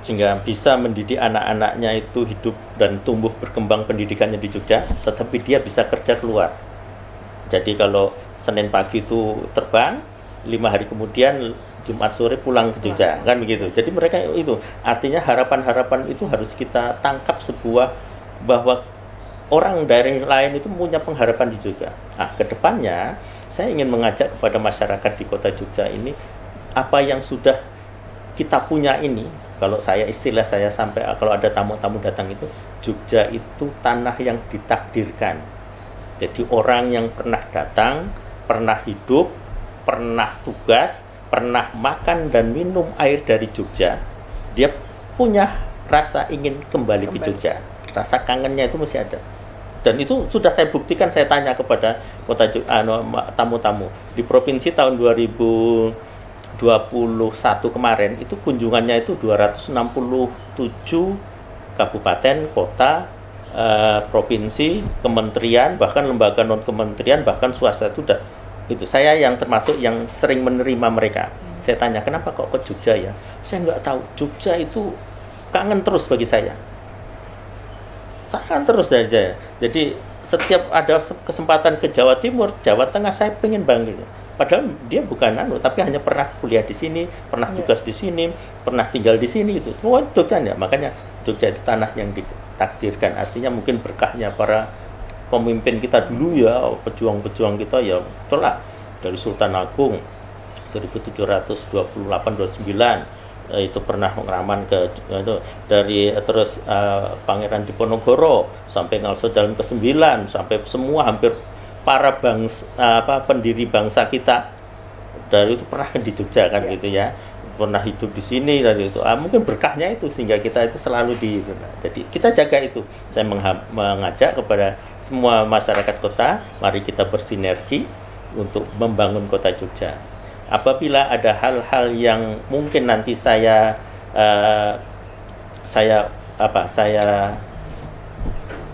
sehingga bisa mendidik anak-anaknya itu hidup dan tumbuh berkembang pendidikannya di Jogja, tetapi dia bisa kerja keluar. Jadi kalau Senin pagi itu terbang, 5 hari kemudian Jumat sore pulang ke Jogja, kan begitu. Jadi mereka itu artinya harapan-harapan itu harus kita tangkap bahwa orang dari lain itu punya pengharapan di Jogja. Nah, kedepannya saya ingin mengajak kepada masyarakat di kota Jogja ini, apa yang sudah kita punya ini, kalau istilah saya sampai kalau ada tamu-tamu datang itu, Jogja itu tanah yang ditakdirkan. Jadi orang yang pernah datang, pernah hidup, pernah tugas, pernah makan dan minum air dari Jogja, dia punya rasa ingin kembali ke Jogja. Rasa kangennya itu masih ada. Dan itu sudah saya buktikan, saya tanya kepada kota tamu-tamu di provinsi tahun 2021 kemarin itu kunjungannya itu 267 kabupaten, kota, provinsi, kementerian, bahkan lembaga non kementerian, bahkan swasta itu saya yang termasuk yang sering menerima mereka. Saya tanya, kenapa kok ke Jogja ya? Saya nggak tahu. Jogja itu kangen terus bagi saya. Sangat terus saja. Jadi setiap ada kesempatan ke Jawa Timur, Jawa Tengah, saya pengen bangkit. Padahal dia bukan tapi hanya pernah kuliah di sini, pernah tugas di sini, pernah tinggal di sini itu. Oh, Jogja ya. Makanya Jogja itu tanah yang ditakdirkan. Artinya mungkin berkahnya para pemimpin kita dulu ya, pejuang-pejuang kita ya, betul lah. Dari Sultan Agung 1728-29 itu pernah ngeraman ke itu, dari terus Pangeran Diponegoro sampai Ngalso Dalam ke-9 sampai semua hampir para pendiri bangsa kita dari itu pernah di Jogja kan gitu ya, pernah hidup di sini dari itu. Mungkin berkahnya itu sehingga kita itu selalu di itu. Jadi kita jaga itu. Saya mengajak kepada semua masyarakat kota, mari kita bersinergi untuk membangun kota Jogja. Apabila ada hal-hal yang mungkin nanti saya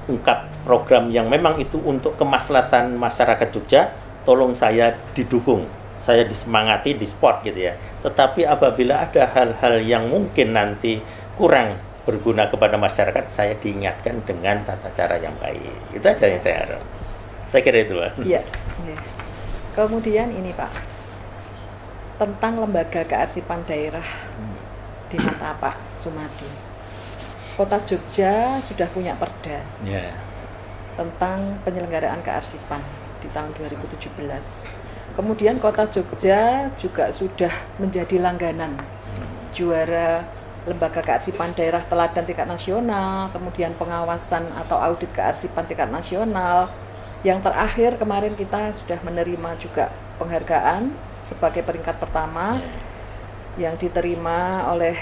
ungkap program yang memang itu untuk kemaslahatan masyarakat Jogja, tolong saya didukung, saya disemangati, di-support gitu ya. Tetapi apabila ada hal-hal yang mungkin nanti kurang berguna kepada masyarakat, saya diingatkan dengan tata cara yang baik. Itu aja yang saya harap. Saya kira itu, Pak. Iya. Kemudian ini, Pak, tentang lembaga kearsipan daerah di mata Pak Sumadi. Kota Jogja sudah punya perda tentang penyelenggaraan kearsipan di tahun 2017. Kemudian Kota Jogja juga sudah menjadi langganan juara lembaga kearsipan daerah teladan tingkat nasional, kemudian pengawasan atau audit kearsipan tingkat nasional. Yang terakhir kemarin kita sudah menerima juga penghargaan sebagai peringkat pertama yang diterima oleh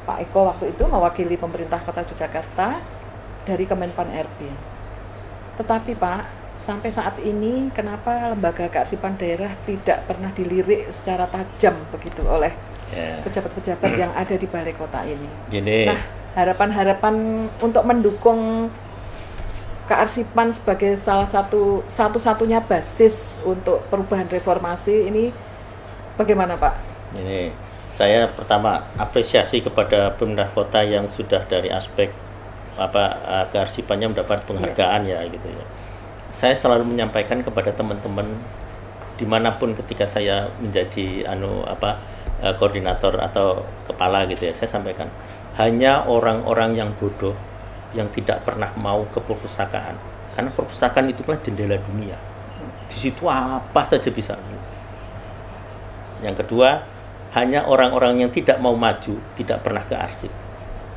Pak Eko waktu itu mewakili pemerintah Kota Yogyakarta dari Kemenpan RB. Tetapi Pak, sampai saat ini kenapa lembaga kearsipan daerah tidak pernah dilirik secara tajam begitu oleh pejabat-pejabat yang ada di balai kota ini? Nah, harapan-harapan untuk mendukung kearsipan sebagai salah satu-satunya basis untuk perubahan reformasi ini bagaimana Pak? Ini saya pertama apresiasi kepada pemerintah kota yang sudah dari aspek kearsipannya mendapat penghargaan ya gitu ya. Saya selalu menyampaikan kepada teman-teman dimanapun ketika saya menjadi koordinator atau kepala gitu ya, saya sampaikan hanya orang-orang yang bodoh yang tidak pernah mau ke perpustakaan, karena perpustakaan itu adalah jendela dunia. Di situ apa saja bisa. Yang kedua, hanya orang-orang yang tidak mau maju, tidak pernah ke arsip.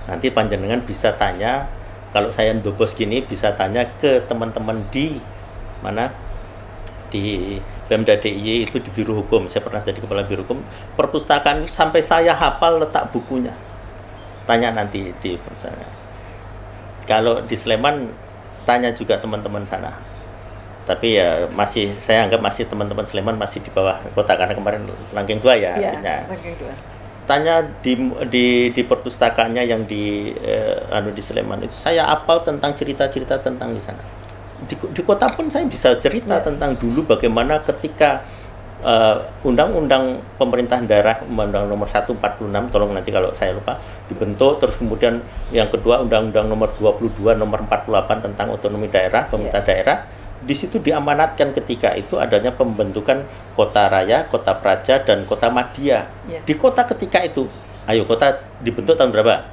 Nanti panjenengan bisa tanya, kalau saya ndobos gini bisa tanya ke teman-teman di mana, di Pemda DIY itu di Biro Hukum. Saya pernah jadi kepala Biro Hukum. Perpustakaan sampai saya hafal letak bukunya. Tanya nanti di perpustakaan. Kalau di Sleman tanya juga teman-teman sana. Tapi ya saya anggap masih teman-teman Sleman masih di bawah kota karena kemarin ranking 2 ya artinya. Ranking 2. Tanya di perpustakaannya yang di Sleman itu saya hafal tentang cerita-cerita tentang di sana. Di kota pun saya bisa cerita tentang dulu bagaimana ketika Undang-Undang Pemerintahan Daerah Undang-Undang Nomor 146, tolong nanti kalau saya lupa, dibentuk. Terus kemudian yang kedua Undang-Undang Nomor 22 Nomor 48 tentang otonomi daerah, pemerintah daerah. Di situ diamanatkan ketika itu adanya pembentukan kota raya, kota praja, dan kota madya. Di kota ketika itu, ayo kota dibentuk tahun berapa?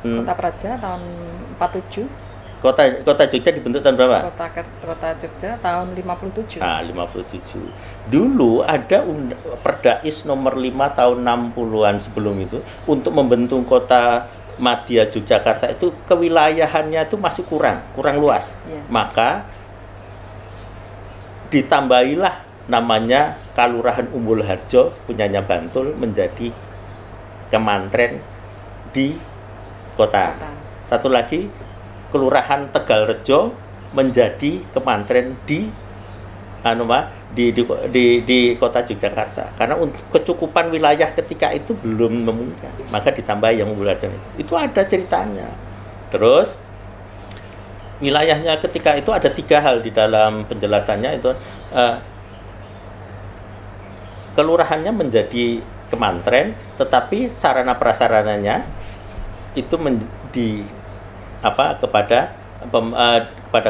Kota praja tahun 47. Kota Jogja dibentuk tahun berapa? Kota Jogja tahun 57. Nah, 57. Dulu ada Perdais nomor 5 tahun 60-an sebelum itu untuk membentuk kota Madya Yogyakarta itu kewilayahannya itu masih kurang luas. Yeah. Maka ditambahilah namanya Kalurahan Umbul Harjo punyanya Bantul menjadi Kemantren di kota. Satu lagi Kelurahan Tegalrejo menjadi Kemantren di kota Yogyakarta, karena untuk kecukupan wilayah ketika itu belum memungkinkan, maka ditambah yang Umbul Harjo itu ada ceritanya. Terus wilayahnya ketika itu ada 3 hal di dalam penjelasannya itu, kelurahannya menjadi Kemantren, tetapi sarana prasarananya itu kepada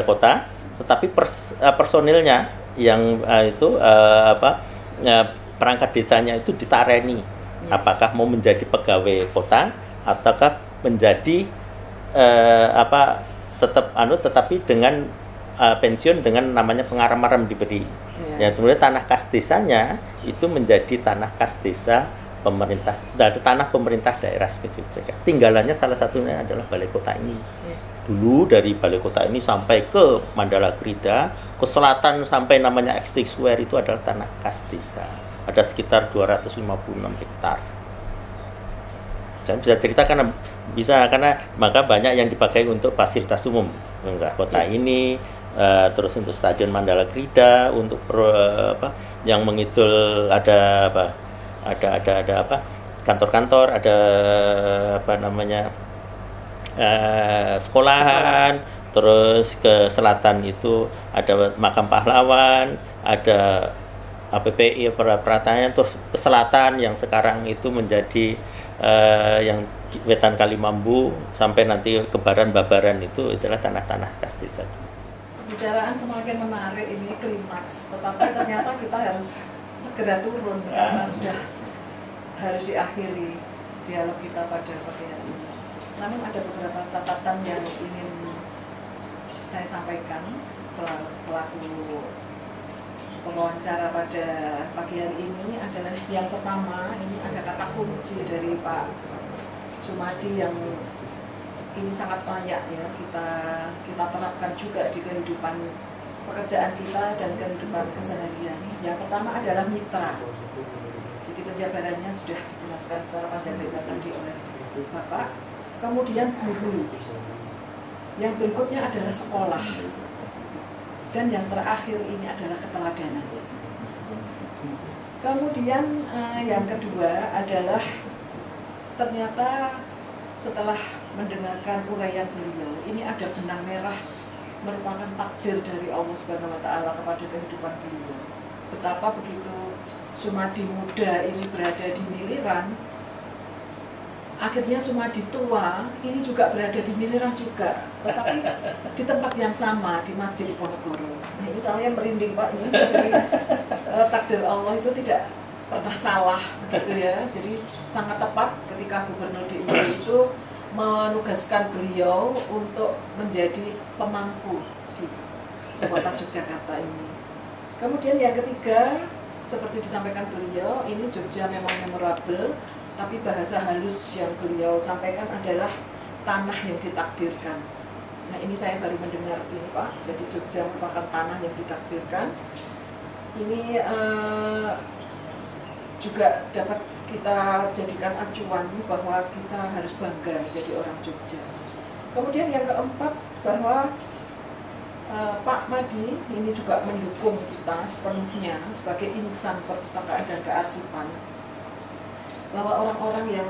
kota, tetapi personilnya yang perangkat desanya itu ditareni. Apakah mau menjadi pegawai kota ataukah menjadi tetapi dengan pensiun dengan namanya pengarem-arem diberi. Ya, kemudian tanah kas desanya itu menjadi tanah kas desa pemerintah, tanah pemerintah daerah spesifik. Tinggalannya salah satunya adalah balai kota ini. Dulu dari balai kota ini sampai ke Mandala Krida, ke selatan sampai namanya Extik Square itu adalah tanah kas desa. Ada sekitar 256 hektar. Saya bisa cerita karena maka banyak yang dipakai untuk fasilitas umum. Kota ini, terus untuk Stadion Mandala Krida, untuk yang mengidul ada kantor-kantor, ada sekolahan. Terus ke selatan itu ada makam pahlawan, ada APPI Pratanya. Terus ke selatan yang sekarang itu menjadi yang Wetan Kalimambu sampai nanti ke Babaran itu adalah tanah-tanah kas desa. Pembicaraan semakin menarik, ini klimaks, tetapi ternyata kita harus segera turun karena sudah harus diakhiri dialog kita pada pagi hari ini. Namun ada beberapa catatan yang ingin saya sampaikan selaku pewawancara pada pagi hari ini adalah yang pertama, ini ada kata kunci dari Pak Sumadi yang ini sangat layak ya kita terapkan juga di kehidupan pekerjaan kita dan kehidupan keseharian. Yang pertama adalah mitra. Jadi penjabarannya sudah dijelaskan secara panjang lebar tadi oleh Bapak. Kemudian guru. Yang berikutnya adalah sekolah. Dan yang terakhir ini adalah keteladanan. Kemudian yang kedua adalah ternyata setelah mendengarkan uraian beliau, ini ada benang merah merupakan takdir dari Allah Subhanahu wa Ta'ala kepada kehidupan beliau. Betapa begitu Sumadi muda ini berada di Miliran, akhirnya Sumadi tua ini juga berada di Miliran juga, tetapi di tempat yang sama, di Masjid Diponegoro. Nah, ini saya merinding Pak ini. Jadi takdir Allah itu tidak pernah salah gitu ya. Jadi sangat tepat ketika Gubernur DIY itu menugaskan beliau untuk menjadi pemangku di kota Yogyakarta ini. Kemudian yang ketiga, seperti disampaikan beliau, ini Jogja memang memorable, tapi bahasa halus yang beliau sampaikan adalah tanah yang ditakdirkan. Nah, ini saya baru mendengar ini Pak, jadi Jogja merupakan tanah yang ditakdirkan. Ini juga dapat kita jadikan acuan bahwa kita harus bangga jadi orang Jogja. Kemudian yang keempat, bahwa Pak Madi ini juga mendukung kita sepenuhnya sebagai insan perpustakaan dan kearsipan, bahwa orang-orang yang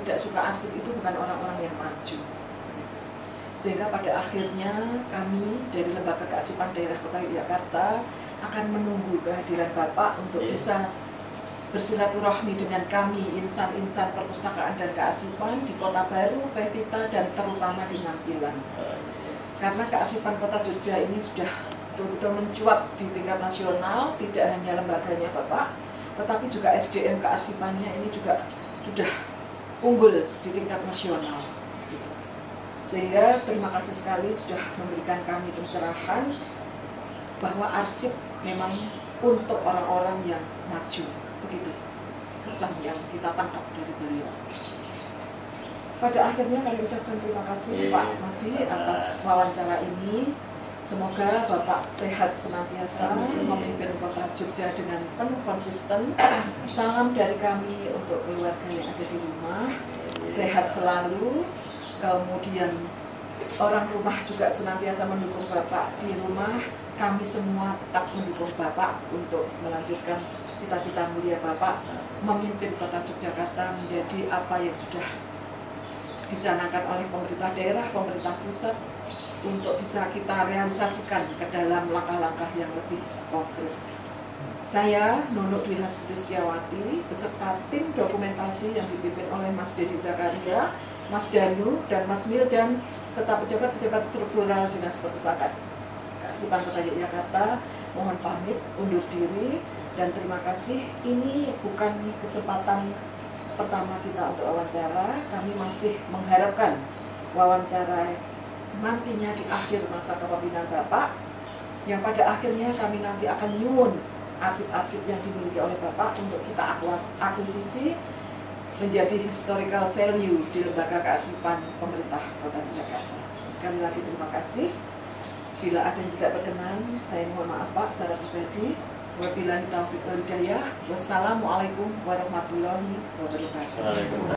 tidak suka arsip itu bukan orang-orang yang maju. Sehingga pada akhirnya kami dari Lembaga Kearsipan Daerah Kota Yogyakarta akan menunggu kehadiran Bapak untuk bisa bersilaturahmi dengan kami insan-insan perpustakaan dan kearsipan di Kota Baru, Pevita, dan terutama di Nampilan. Karena kearsipan Kota Jogja ini sudah betul-betul mencuat di tingkat nasional, tidak hanya lembaganya Bapak, tetapi juga SDM kearsipannya ini juga sudah unggul di tingkat nasional. Sehingga terima kasih sekali sudah memberikan kami pencerahan bahwa arsip memang untuk orang-orang yang maju. Begitu kesan yang kita tangkap dari beliau. Pada akhirnya kami ucapkan terima kasih Pak Madi atas wawancara ini. Semoga Bapak sehat senantiasa memimpin Kota Jogja dengan penuh konsisten. Salam dari kami untuk keluarga yang ada di rumah, sehat selalu. Kemudian orang rumah juga senantiasa mendukung Bapak di rumah. Kami semua tetap mendukung Bapak untuk melanjutkan cita-cita mulia Bapak memimpin Kota Yogyakarta menjadi apa yang sudah dicanangkan oleh pemerintah daerah, pemerintah pusat, untuk bisa kita realisasikan ke dalam langkah-langkah yang lebih konkret. Saya, Nunuk Dwi Hastuti Setiawati, beserta tim dokumentasi yang dipimpin oleh Mas Dedi Zakaria, Mas Danu, dan Mas Mildan, serta pejabat-pejabat struktural Dinas Perpustakaan Kearsipan Kota Yogyakarta, mohon pamit, undur diri, dan terima kasih. Ini bukan kesempatan pertama kita untuk wawancara. Kami masih mengharapkan wawancara nantinya di akhir masa kepemimpinan Bapak, yang pada akhirnya kami nanti akan nyuwun arsip-arsip yang dimiliki oleh Bapak untuk kita akuisisi menjadi historical value di lembaga kearsipan pemerintah Kota Yogyakarta. Sekali lagi terima kasih. Bila ada yang tidak berkenan, saya mohon maaf Pak secara pribadi. Wabillahi taufiq wal hidayah. Wassalamualaikum warahmatullahi wabarakatuh.